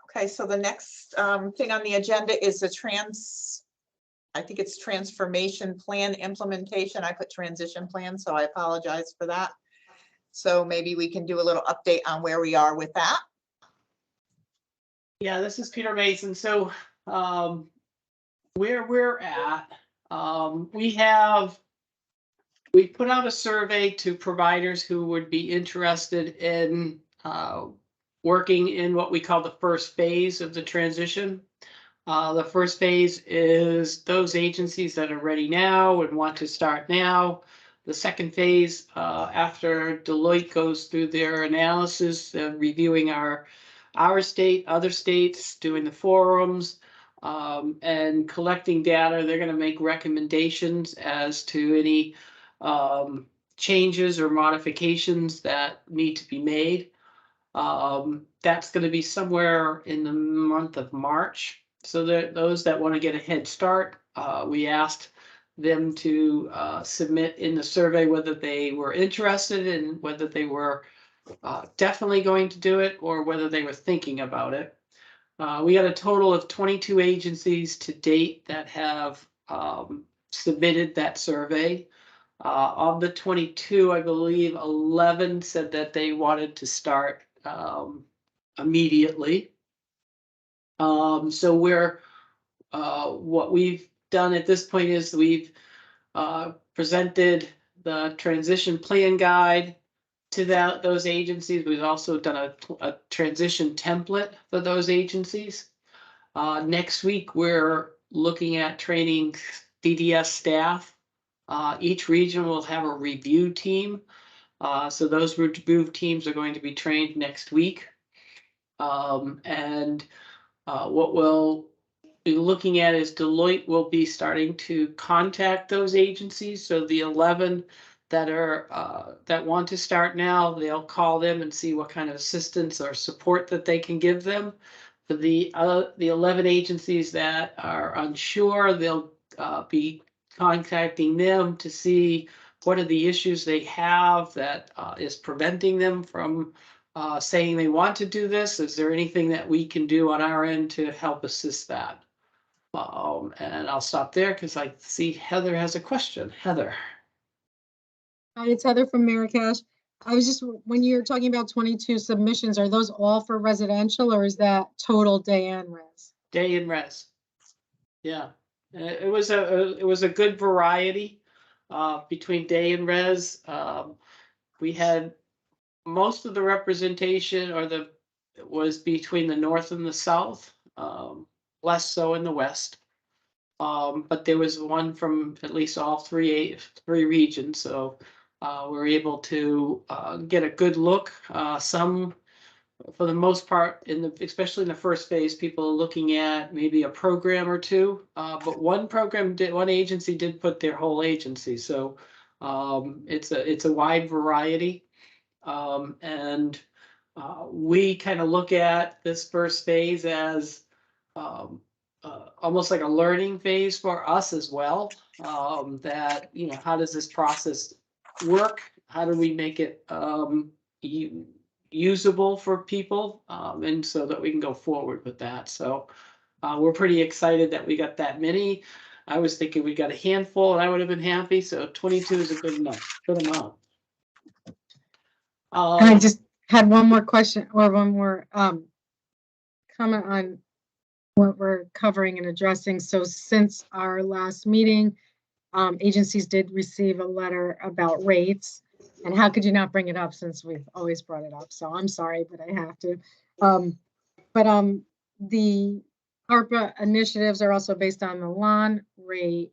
Okay, so the next thing on the agenda is the I think it's transformation plan implementation. I put transition plan, so I apologize for that. So maybe we can do a little update on where we are with that. Yeah, this is Peter Mason. So where we're at, we put out a survey to providers who would be interested in working in what we call the first phase of the transition. The first phase is those agencies that are ready now and want to start now. The second phase, after Deloitte goes through their analysis and reviewing our state, other states, doing the forums, and collecting data, they're going to make recommendations as to any changes or modifications that need to be made. That's going to be somewhere in the month of March. So that those that want to get a head start, we asked them to submit in the survey whether they were interested and whether they were definitely going to do it or whether they were thinking about it. We had a total of 22 agencies to date that have submitted that survey. Of the 22, I believe 11 said that they wanted to start immediately. So what we've done at this point is we've presented the transition plan guide to those agencies. We've also done a transition template for those agencies. Next week, we're looking at training DDS staff. Each region will have a review team. So those review teams are going to be trained next week. And what we'll be looking at is Deloitte will be starting to contact those agencies. So the 11 that are that want to start now, they'll call them and see what kind of assistance or support that they can give them. For the 11 agencies that are unsure, they'll be contacting them to see what are the issues they have that is preventing them from saying they want to do this. Is there anything that we can do on our end to help assist that? And I'll stop there because I see Heather has a question. Heather. Hi, it's Heather from Marrakesh. I was just, when you're talking about 22 submissions, are those all for residential or is that total day and res? Day and res. Yeah, it was a good variety between day and res. We had most of the representation was between the north and the south, less so in the west. But there was one from at least all three regions, so we're able to get a good look. Some, for the most part, especially in the first phase, people are looking at maybe a program or two. But one agency did put their whole agency, so it's a wide variety. And we kind of look at this first phase as almost like a learning phase for us as well. That, how does this process work? How do we make it usable for people? And so that we can go forward with that. So we're pretty excited that we got that many. I was thinking we got a handful and I would have been happy. So 22 is a good amount. And I just had one more question or one more comment on what we're covering and addressing. So since our last meeting, agencies did receive a letter about rates. And how could you not bring it up since we've always brought it up? So I'm sorry, but I have to. But the ARPA initiatives are also based on the lawn rate.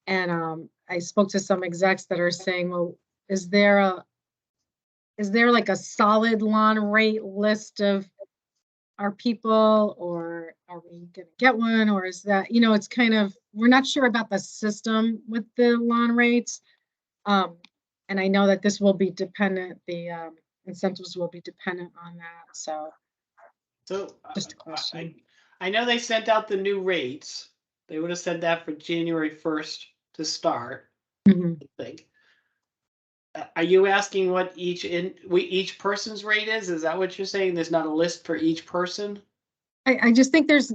And I spoke to some execs that are saying, well, is there like a solid lawn rate list of our people, or are we gonna get one, or is that, it's kind of, we're not sure about the system with the lawn rates. And I know that this will be dependent, the incentives will be dependent on that, so just a question. I know they sent out the new rates. They would have said that for January 1st to start, I think. Are you asking what each person's rate is? Is that what you're saying? There's not a list for each person? I just think it's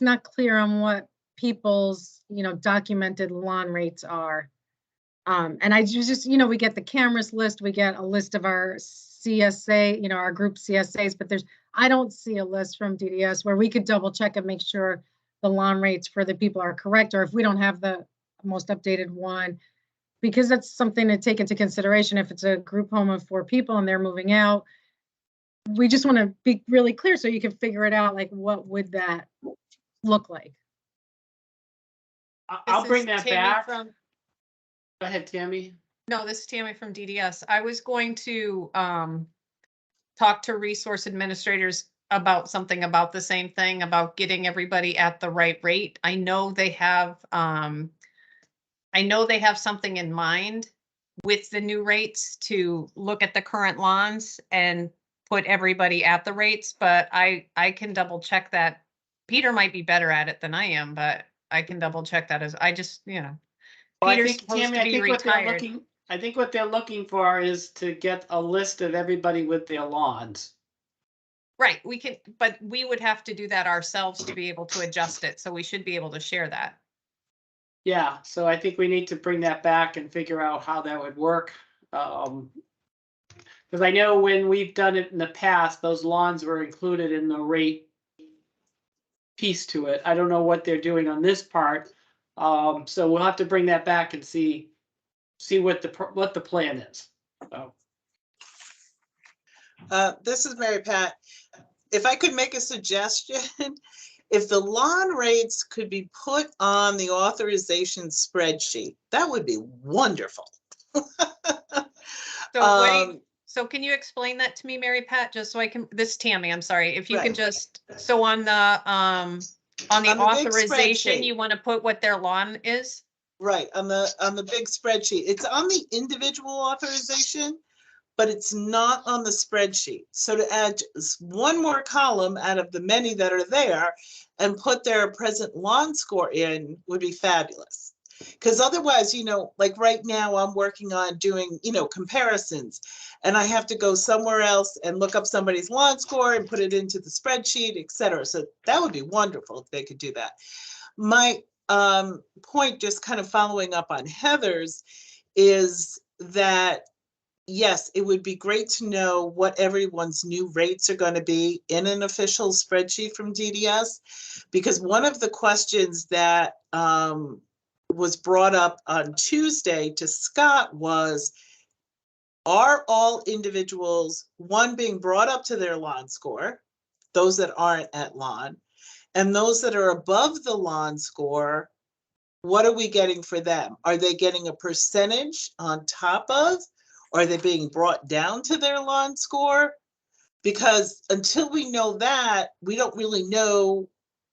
not clear on what people's, documented lawn rates are. And I just, we get the cameras list, we get a list of our CSA, our group CSAs, but I don't see a list from DDS where we could double check and make sure the lawn rates for the people are correct, or if we don't have the most updated one, because that's something to take into consideration. If it's a group home of 4 people and they're moving out, we just want to be really clear so you can figure it out, like what would that look like? I'll bring that back. Go ahead, Tammy. No, this is Tammy from DDS. I was going to talk to resource administrators about something about the same thing, about getting everybody at the right rate. I know they have something in mind with the new rates to look at the current lawns and put everybody at the rates, but I can double check that. Peter might be better at it than I am, but I can double check that as I just, Well, Peter's supposed to be retired. I think what they're looking for is to get a list of everybody with their lawns. Right, but we would have to do that ourselves to be able to adjust it, so we should be able to share that. Yeah, so I think we need to bring that back and figure out how that would work. Because I know when we've done it in the past, those lawns were included in the rate piece to it. I don't know what they're doing on this part. So we'll have to bring that back and see what the plan is. So. This is Mary Pat. If I could make a suggestion, if the lawn rates could be put on the authorization spreadsheet, that would be wonderful. So can you explain that to me, Mary Pat, just so I can, this is Tammy, I'm sorry, if you could Right. just, so on the On the big authorization, spreadsheet. you want to put what their lawn is? Right, on the big spreadsheet. It's on the individual authorization, but it's not on the spreadsheet. So to add just one more column out of the many that are there and put their present lawn score in would be fabulous. Because otherwise, you know, like right now I'm working on doing, you know, comparisons, and I have to go somewhere else and look up somebody's lawn score and put it into the spreadsheet, et cetera. So that would be wonderful if they could do that. My point, just kind of following up on Heather's, is that yes, it would be great to know what everyone's new rates are going to be in an official spreadsheet from DDS, because one of the questions that was brought up on Tuesday to Scott was, are all individuals, one, being brought up to their lawn score, those that aren't at lawn, and those that are above the lawn score, what are we getting for them? Are they getting a percentage on top of? Are they being brought down to their lawn score? Because until we know that, we don't really know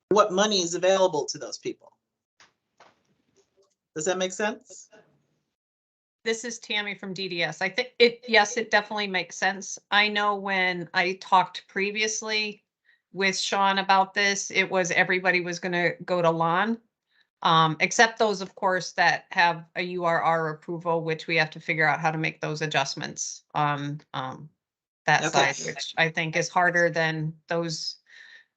what money is available to those people. Does that make sense? This is Tammy from DDS. I think yes, it definitely makes sense. I know when I talked previously with Sean about this, it was everybody was going to go to lawn. Except those, of course, that have a URR approval, which we have to figure out how to make those adjustments on that Okay. side, which I think is harder than those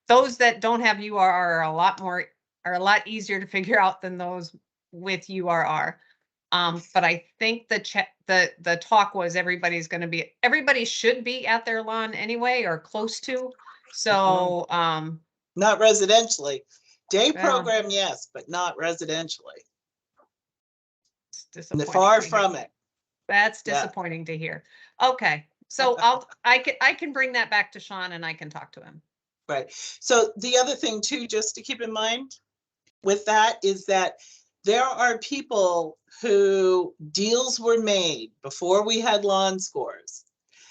that don't have URR are a lot easier to figure out than those with URR. But I think the talk was everybody should be at their lawn anyway or close to. So Not residentially. Day Well, program, yes, but not residentially. it's And disappointing. they're far to hear. from it. That's Yeah. disappointing to hear. Okay, so I can bring that back to Sean and I can talk to him. Right. So the other thing too, just to keep in mind with that, is that there are people who deals were made before we had lawn scores,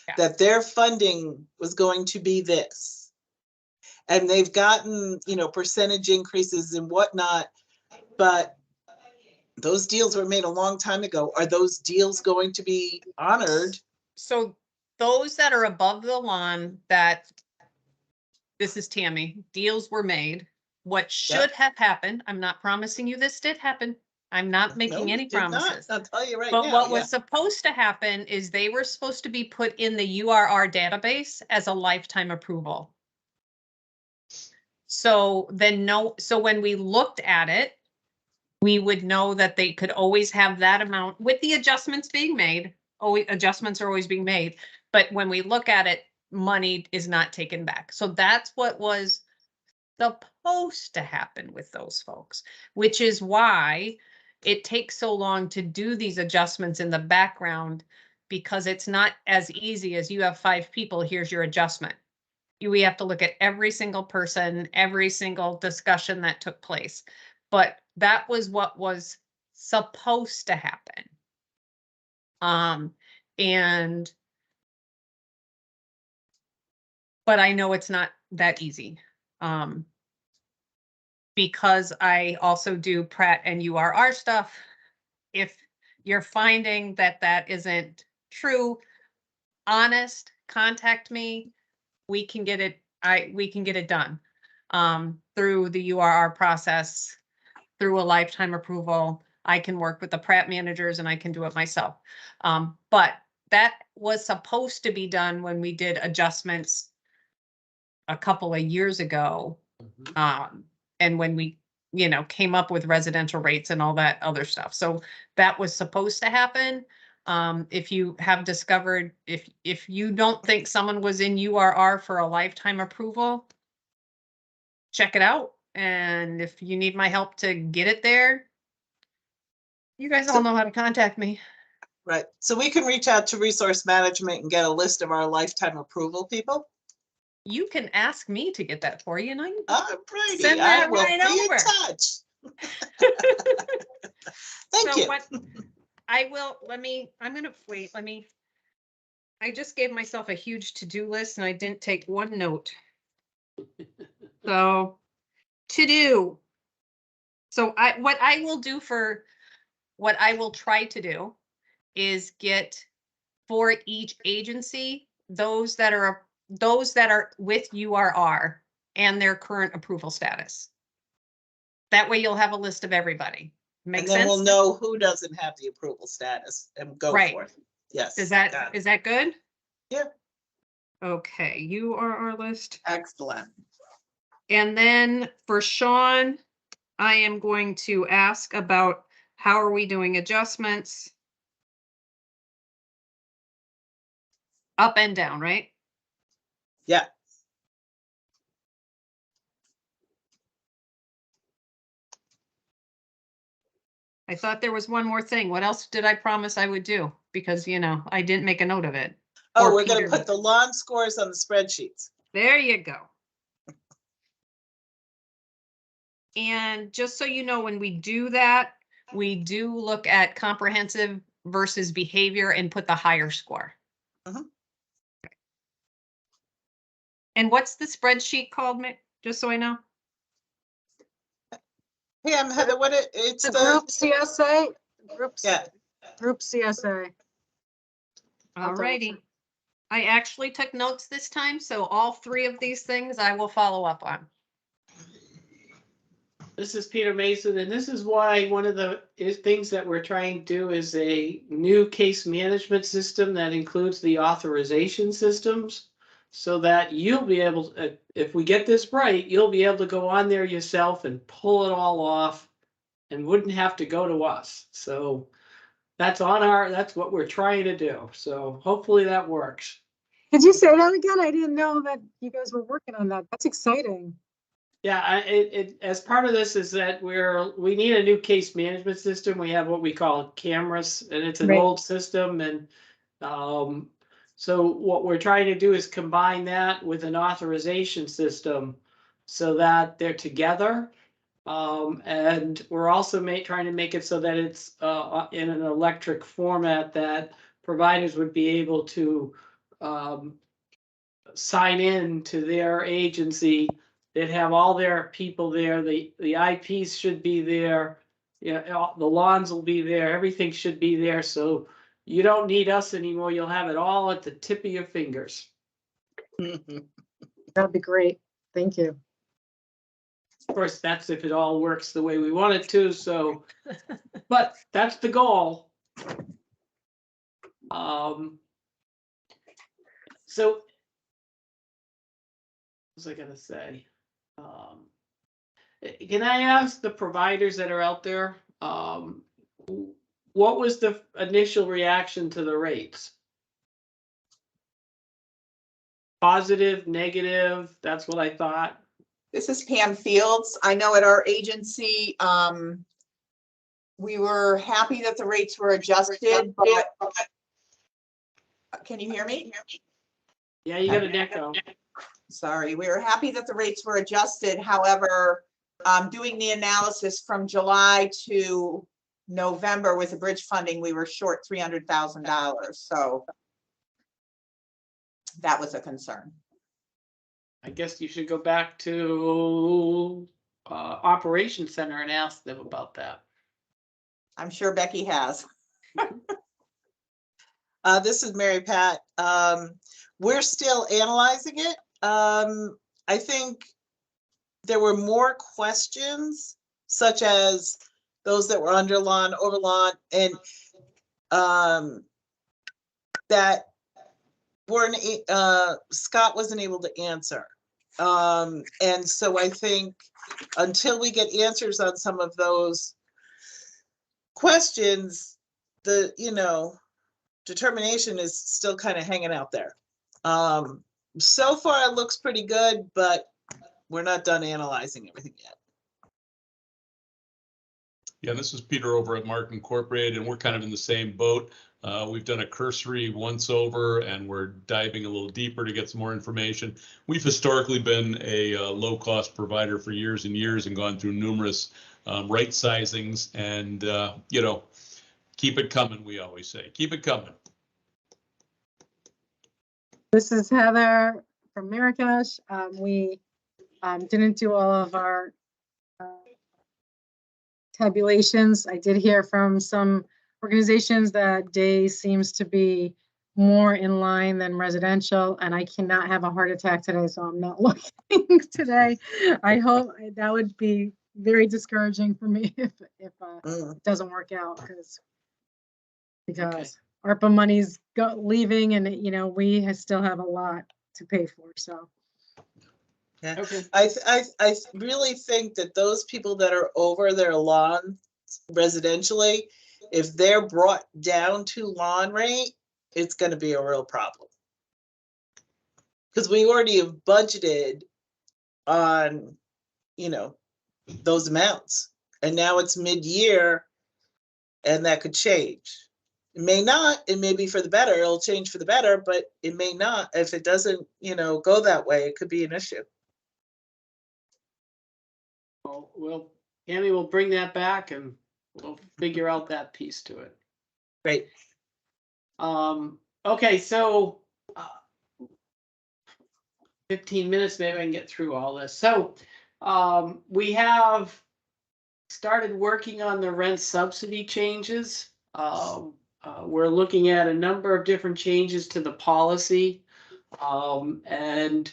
Yeah. that their funding was going to be this. And they've gotten, you know, percentage increases and whatnot, but those deals were made a long time ago. Are those deals going to be honored? So those that are above the lawn, this is Tammy, deals were made. What should have happened, I'm not promising you this did happen. I'm not making No, any it did not. promises. I'll tell you right But now. what Yeah. was supposed to happen is they were supposed to be put in the URR database as a lifetime approval. So when we looked at it, we would know that they could always have that amount with the adjustments being made. Adjustments are always being made. But when we look at it, money is not taken back. So that's what was supposed to happen with those folks, which is why it takes so long to do these adjustments in the background, because it's not as easy as you have 5 people, here's your adjustment. We have to look at every single person, every single discussion that took place. But that was what was supposed to happen. But I know it's not that easy. Because I also do Pratt and URR stuff. If you're finding that that isn't true, honest, contact me. We can get it done through the URR process, through a lifetime approval. I can work with the Pratt managers and I can do it myself. But that was supposed to be done when we did adjustments a couple of years ago. And when we, came up with residential rates and all that other stuff. So that was supposed to happen. If you have discovered, if you don't think someone was in URR for a lifetime approval, check it out. And if you need my help to get it there, you guys all know how to contact me. Right. So we can reach out to resource management and get a list of our lifetime approval people. You can ask me to get that for you, and I can Alrighty, send I that will right be over. in touch. Thank So you. what I will, let me I just gave myself a huge to-do list and I didn't take one note. So, to do. So what I will try to do is get for each agency, those that are with URR and their current approval status. That way you'll have a list of everybody. Make And then sense? we'll know who doesn't have the approval status and go Right. for it. Yes. Is got that it. good? Yeah. Okay, URR list. Excellent. And then for Sean, I am going to ask about how are we doing adjustments? Up and down, right? Yeah. I thought there was one more thing. What else did I promise I would do? Because, I didn't make a note of it. Oh, Or we're going to Peter. put the lawn scores on the spreadsheets. There you go. And just so you know, when we do that, we do look at comprehensive versus behavior and put the higher score. Mhm. And what's the spreadsheet called, Mick? Just so I know. Hey, Heather, it's The the, group CSA, yeah. group CSA. I'll double Alrighty. check. I actually took notes this time, so all three of these things I will follow up on. This is Peter Mason, and this is why one of the things that we're trying to do is a new case management system that includes the authorization systems. So that you'll be able to, if we get this right, you'll be able to go on there yourself and pull it all off and wouldn't have to go to us. So that's what we're trying to do. So hopefully that works. Did you say that again? I didn't know that you guys were working on that. That's exciting. Yeah, as part of this is that we need a new case management system. We have what we call cameras, and it's an Right. old system, and so what we're trying to do is combine that with an authorization system so that they're together. And we're also trying to make it so that it's in an electric format that providers would be able to sign in to their agency. They'd have all their people there, the IPs should be there, the lawns will be there, everything should be there, so you don't need us anymore, you'll have it all at the tip of your fingers. That'd be great. Thank you. Of course, that's if it all works the way we want it to, so, but that's the goal. So, what was I gonna say? Can I ask the providers that are out there, what was the initial reaction to the rates? Positive, negative? That's what I thought. This is Pam Fields. I know at our agency, we were happy that the rates were adjusted, but can you hear me? Yeah, you got an echo. Sorry, we were happy that the rates were adjusted. However, doing the analysis from July to November with the bridge funding, we were short $300,000. So that was a concern. I guess you should go back to Operations Center and ask them about that. I'm sure Becky has. This is Mary Pat. We're still analyzing it. I think there were more questions, such as those that were under lawn, over lawn, and that weren't Scott wasn't able to answer. And so I think until we get answers on some of those questions, the determination is still kind of hanging out there. So far it looks pretty good, but we're not done analyzing everything yet. Yeah, this is Peter over at Mark Incorporated, and we're kind of in the same boat. We've done a cursory once over, and we're diving a little deeper to get some more information. We've historically been a low-cost provider for years and years and gone through numerous right sizings, and keep it coming, we always say. Keep it coming. This is Heather from Marrakesh. We didn't do all of our tabulations. I did hear from some organizations that day seems to be more in line than residential, and I cannot have a heart attack today, so I'm not looking today. I hope that would be very discouraging for me if it doesn't work out, because ARPA money's leaving, and we still have a lot to pay for. So Yeah. Okay. I really think that those people that are over their lawn residentially, if they're brought down to lawn rate, it's going to be a real problem. Because we already have budgeted on, those amounts. And now it's mid-year and that could change. It may not, it may be for the better, it'll change for the better, but it may not. If it doesn't, go that way, it could be an issue. Well, Tammy will bring that back and we'll figure out that piece to it. Great. Okay, so 15 minutes, maybe I can get through all this. So we have started working on the rent subsidy changes. We're looking at a number of different changes to the policy. And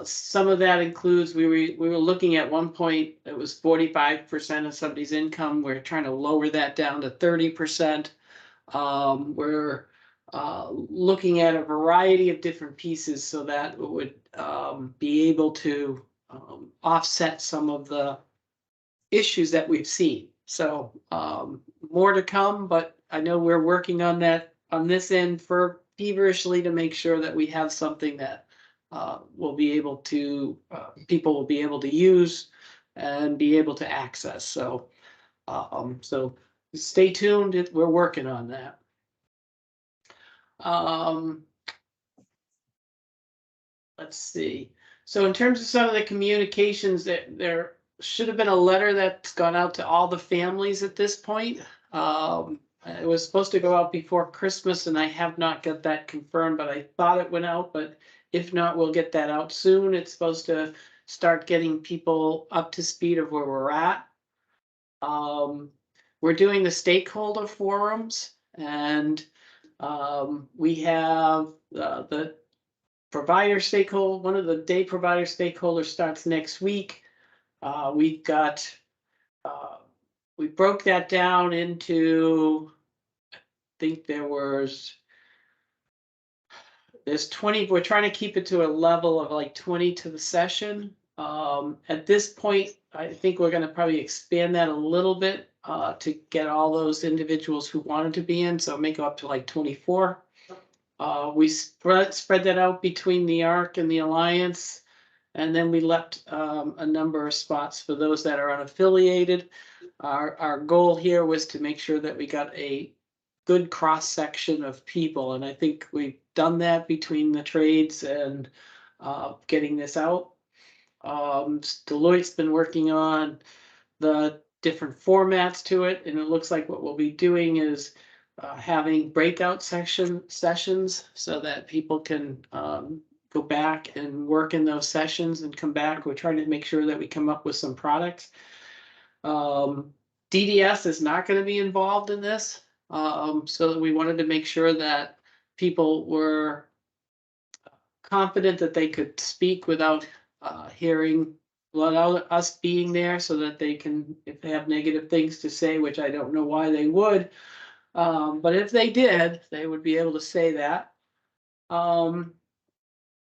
some of that includes, we were looking at one point, it was 45% of somebody's income. We're trying to lower that down to 30%. We're looking at a variety of different pieces so that it would be able to offset some of the issues that we've seen. So more to come, but I know we're working on that on this end feverishly to make sure that we have something that will be able to, people will be able to use and be able to access. So, so stay tuned. We're working on that. Let's see. So in terms of some of the communications, that there should have been a letter that's gone out to all the families at this point. It was supposed to go out before Christmas, and I have not got that confirmed, but I thought it went out. But if not, we'll get that out soon. It's supposed to start getting people up to speed of where we're at. We're doing the stakeholder forums, and we have the provider stakeholder, one of the day provider stakeholders starts next week. We've got, we broke that down into, I think there's 20, we're trying to keep it to a level of like 20 to the session. At this point, I think we're gonna probably expand that a little bit to get all those individuals who wanted to be in, so make it up to like 24. We spread that out between the ARC and the Alliance, and then we left a number of spots for those that are unaffiliated. Our goal here was to make sure that we got a good cross section of people, and I think we've done that between the trades and getting this out. Deloitte's been working on the different formats to it, and it looks like what we'll be doing is having breakout sessions so that people can go back and work in those sessions and come back. We're trying to make sure that we come up with some products. DDS is not going to be involved in this, so we wanted to make sure that people were confident that they could speak without hearing without us being there, so that they can, if they have negative things to say, which I don't know why they would, but if they did, they would be able to say that.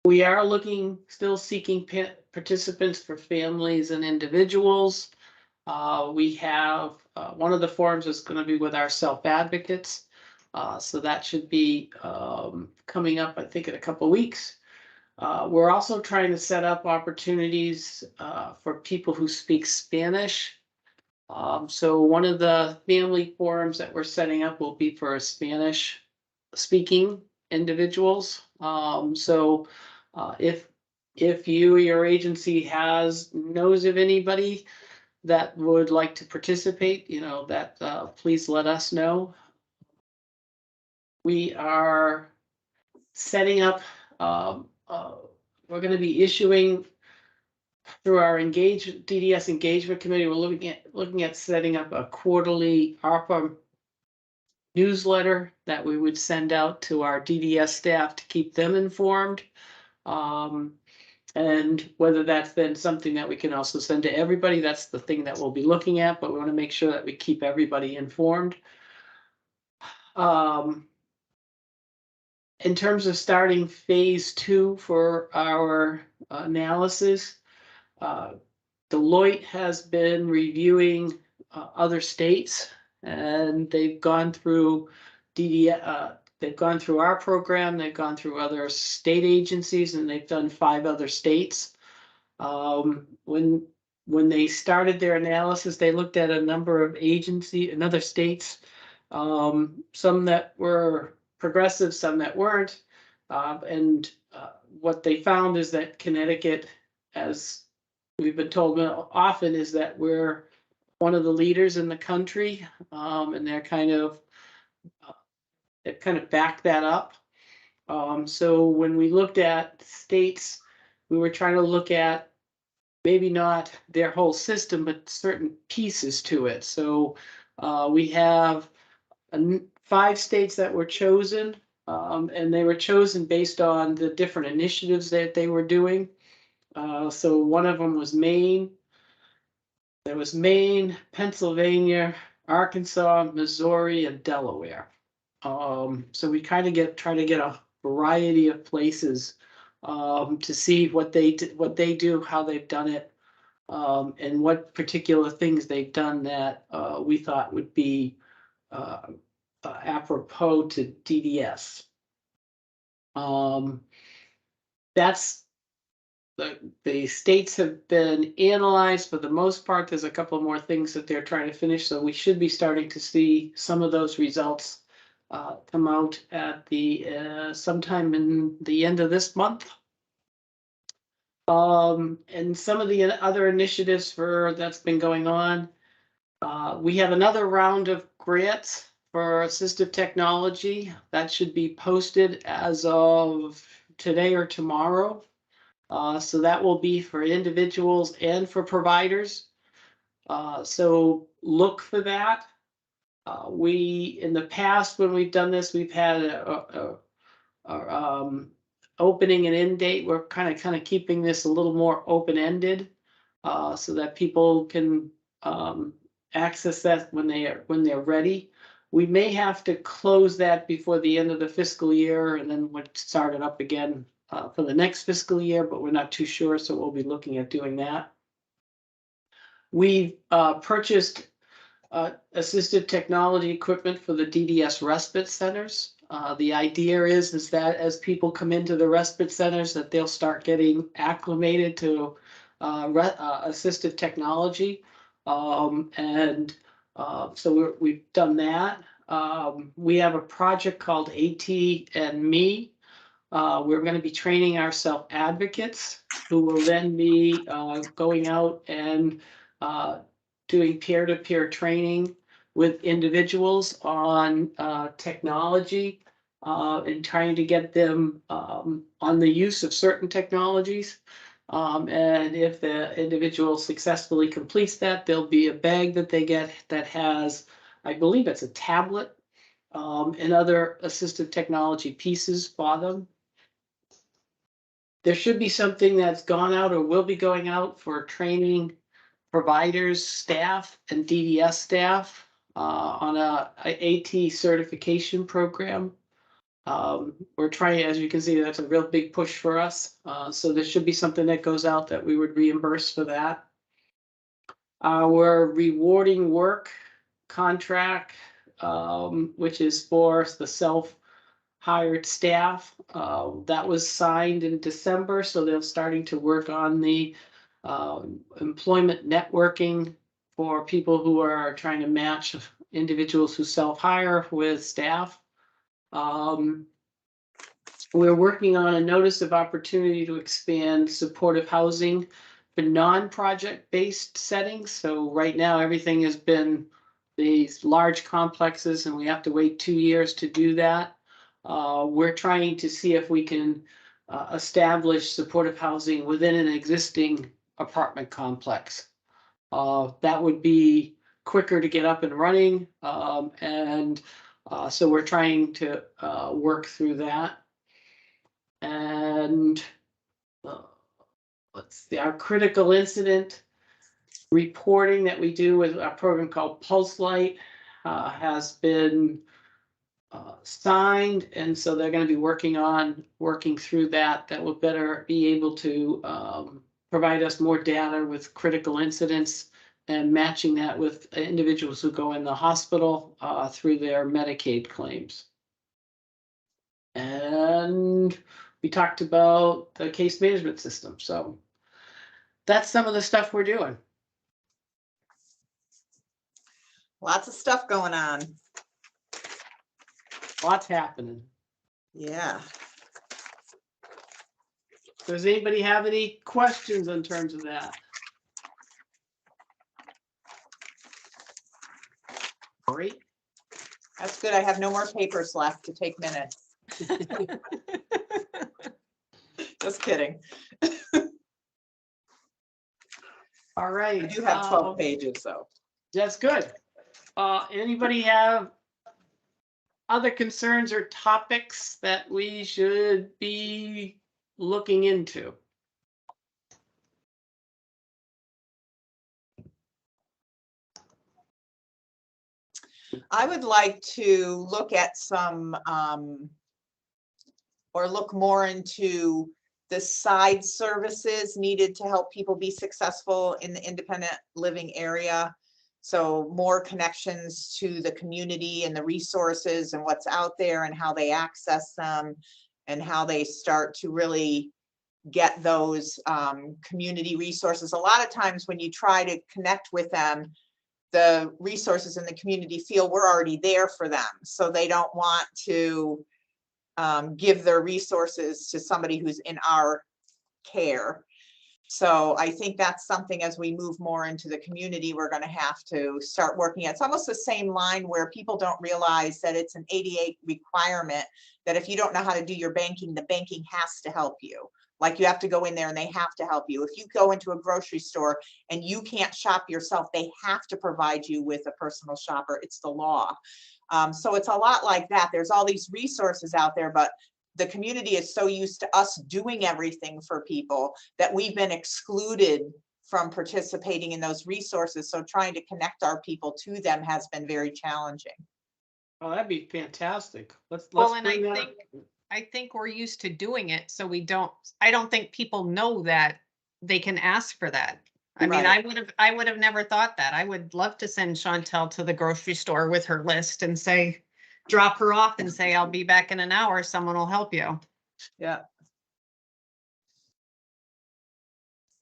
We are still seeking participants for families and individuals. We have one of the forums is going to be with our self-advocates. So that should be coming up, I think, in a couple of weeks. We're also trying to set up opportunities for people who speak Spanish. So one of the family forums that we're setting up will be for Spanish speaking individuals. So if you or your agency knows of anybody that would like to participate, please let us know. We are setting up We're gonna be issuing through our DDS engagement committee, we're looking at setting up a quarterly ARPA newsletter that we would send out to our DDS staff to keep them informed. And whether that's then something that we can also send to everybody, that's the thing that we'll be looking at, but we want to make sure that we keep everybody informed. In terms of starting phase 2 for our analysis, Deloitte has been reviewing other states, and they've gone through they've gone through our program, they've gone through other state agencies, and they've done 5 other states. When they started their analysis, they looked at a number of agencies in other states, some that were progressive, some that weren't. And what they found is that Connecticut, as we've been told often, is that we're one of the leaders in the country, and they've kind of backed that up. So when we looked at states, we were trying to look at maybe not their whole system, but certain pieces to it. So we have 5 states that were chosen, and they were chosen based on the different initiatives that they were doing. So one of them was Maine. There was Maine, Pennsylvania, Arkansas, Missouri, and Delaware. So we kind of try to get a variety of places to see what they do, how they've done it, and what particular things they've done that we thought would be apropos to DDS. That's the states have been analyzed for the most part. There's a couple more things that they're trying to finish, so we should be starting to see some of those results come out at the sometime in the end of this month. And some of the other initiatives that's been going on. We have another round of grants for assistive technology that should be posted as of today or tomorrow. So that will be for individuals and for providers. So look for that. In the past, when we've done this, we've had a opening and end date. We're kind of keeping this a little more open-ended, so that people can access that when they're ready. We may have to close that before the end of the fiscal year, and then we'll start it up again for the next fiscal year, but we're not too sure, so we'll be looking at doing that. We've purchased assistive technology equipment for the DDS respite centers. The idea is that as people come into the respite centers, that they'll start getting acclimated to assistive technology. So we've done that. We have a project called AT and Me. We're going to be training our self-advocates who will then be going out and doing peer-to-peer training with individuals on technology and trying to get them on the use of certain technologies. And if the individual successfully completes that, there'll be a bag that they get that has, I believe it's a tablet and other assistive technology pieces for them. There should be something that's gone out or will be going out for training providers, staff, and DDS staff on a AT certification program. We're trying, as you can see, that's a real big push for us. So there should be something that goes out that we would reimburse for that. Our rewarding work contract, which is for the self-hired staff, that was signed in December, so they're starting to work on the employment networking for people who are trying to match individuals who self-hire with staff. We're working on a notice of opportunity to expand supportive housing for non-project based settings. So right now, everything has been these large complexes, and we have to wait 2 years to do that. We're trying to see if we can establish supportive housing within an existing apartment complex. That would be quicker to get up and running. So we're trying to work through that. And let's see, our critical incident reporting that we do with a program called Pulse Light has been signed, and so they're going to be working through that. That will better be able to provide us more data with critical incidents and matching that with individuals who go in the hospital through their Medicaid claims. And we talked about the case management system. So that's some of the stuff we're doing. Lots of stuff going on. Lots happening. Yeah. Does anybody have any questions in terms of that? Great. That's good. I have no more papers left to take minutes. Just kidding. All right. I do have 12 pages, so. That's good. Anybody have other concerns or topics that we should be looking into? I would like to look at some, or look more into the side services needed to help people be successful in the independent living area. So more connections to the community and the resources and what's out there and how they access them and how they start to really get those community resources. A lot of times when you try to connect with them, the resources in the community feel we're already there for them. So they don't want to give their resources to somebody who's in our care. So I think that's something as we move more into the community, we're going to have to start working at. It's almost the same line where people don't realize that it's an ADA requirement that if you don't know how to do your banking, the banking has to help you. Like you have to go in there and they have to help you. If you go into a grocery store and you can't shop yourself, they have to provide you with a personal shopper. It's the law. So it's a lot like that. There's all these resources out there, but the community is so used to us doing everything for people that we've been excluded from participating in those resources. So trying to connect our people to them has been very challenging. Oh, that'd be fantastic. Let's Well, and bring that up. I think we're used to doing it, so I don't think people know that they can ask for that. I mean, Right. I would have never thought that. I would love to send Chantel to the grocery store with her list and say, drop her off and say, I'll be back in an hour. Someone will help you. Yeah.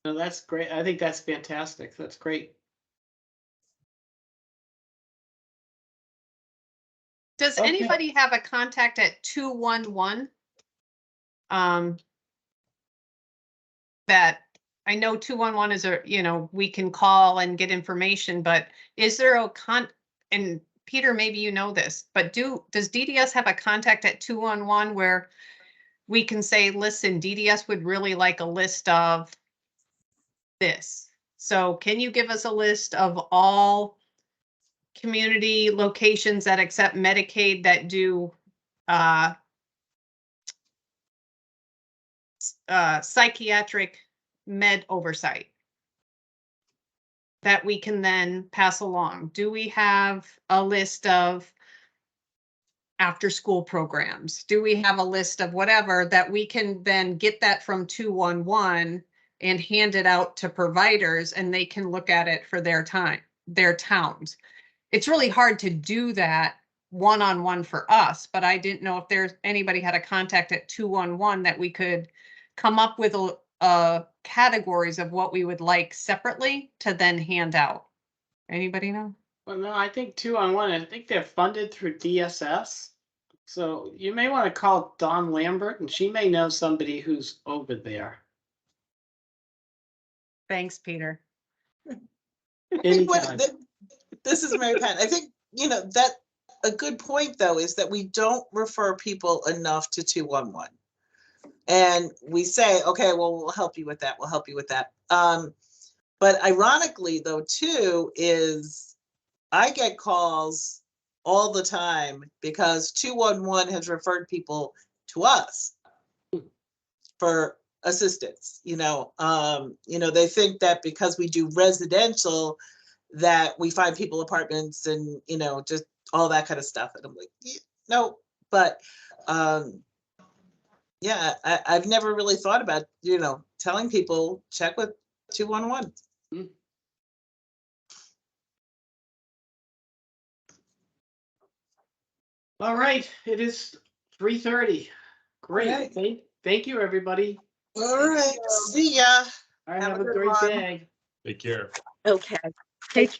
No, that's great. I think that's fantastic. That's great. Does Okay. anybody have a contact at 211? That I know 211 is we can call and get information, but is there and Peter, maybe you know this, but does DDS have a contact at 211 where we can say, listen, DDS would really like a list of this. So can you give us a list of all community locations that accept Medicaid that do psychiatric med oversight that we can then pass along? Do we have a list of after school programs? Do we have a list of whatever that we can then get that from 211 and hand it out to providers and they can look at it for their towns? It's really hard to do that one-on-one for us, but I didn't know if anybody had a contact at 211 that we could come up with categories of what we would like separately to then hand out. Anybody know? Well, no, I think 211, I think they're funded through DSS. So you may want to call Dawn Lambert and she may know somebody who's over there. Thanks, Peter. I think this is Mary Pat. I think, that a good point though is that we don't refer people enough to 211. And we say, okay, well, we'll help you with that. We'll help you with that. But ironically though, too, is I get calls all the time because 211 has referred people to us for assistance. They think that because we do residential, that we find people apartments and, just all that kind of stuff. And I'm like, no, but yeah, I've never really thought about, telling people check with 211. All right, it is 3:30. Great. Okay. Thank you, everybody. All right, see ya. All right, Have have a a good great one. day. Take care. Okay. Take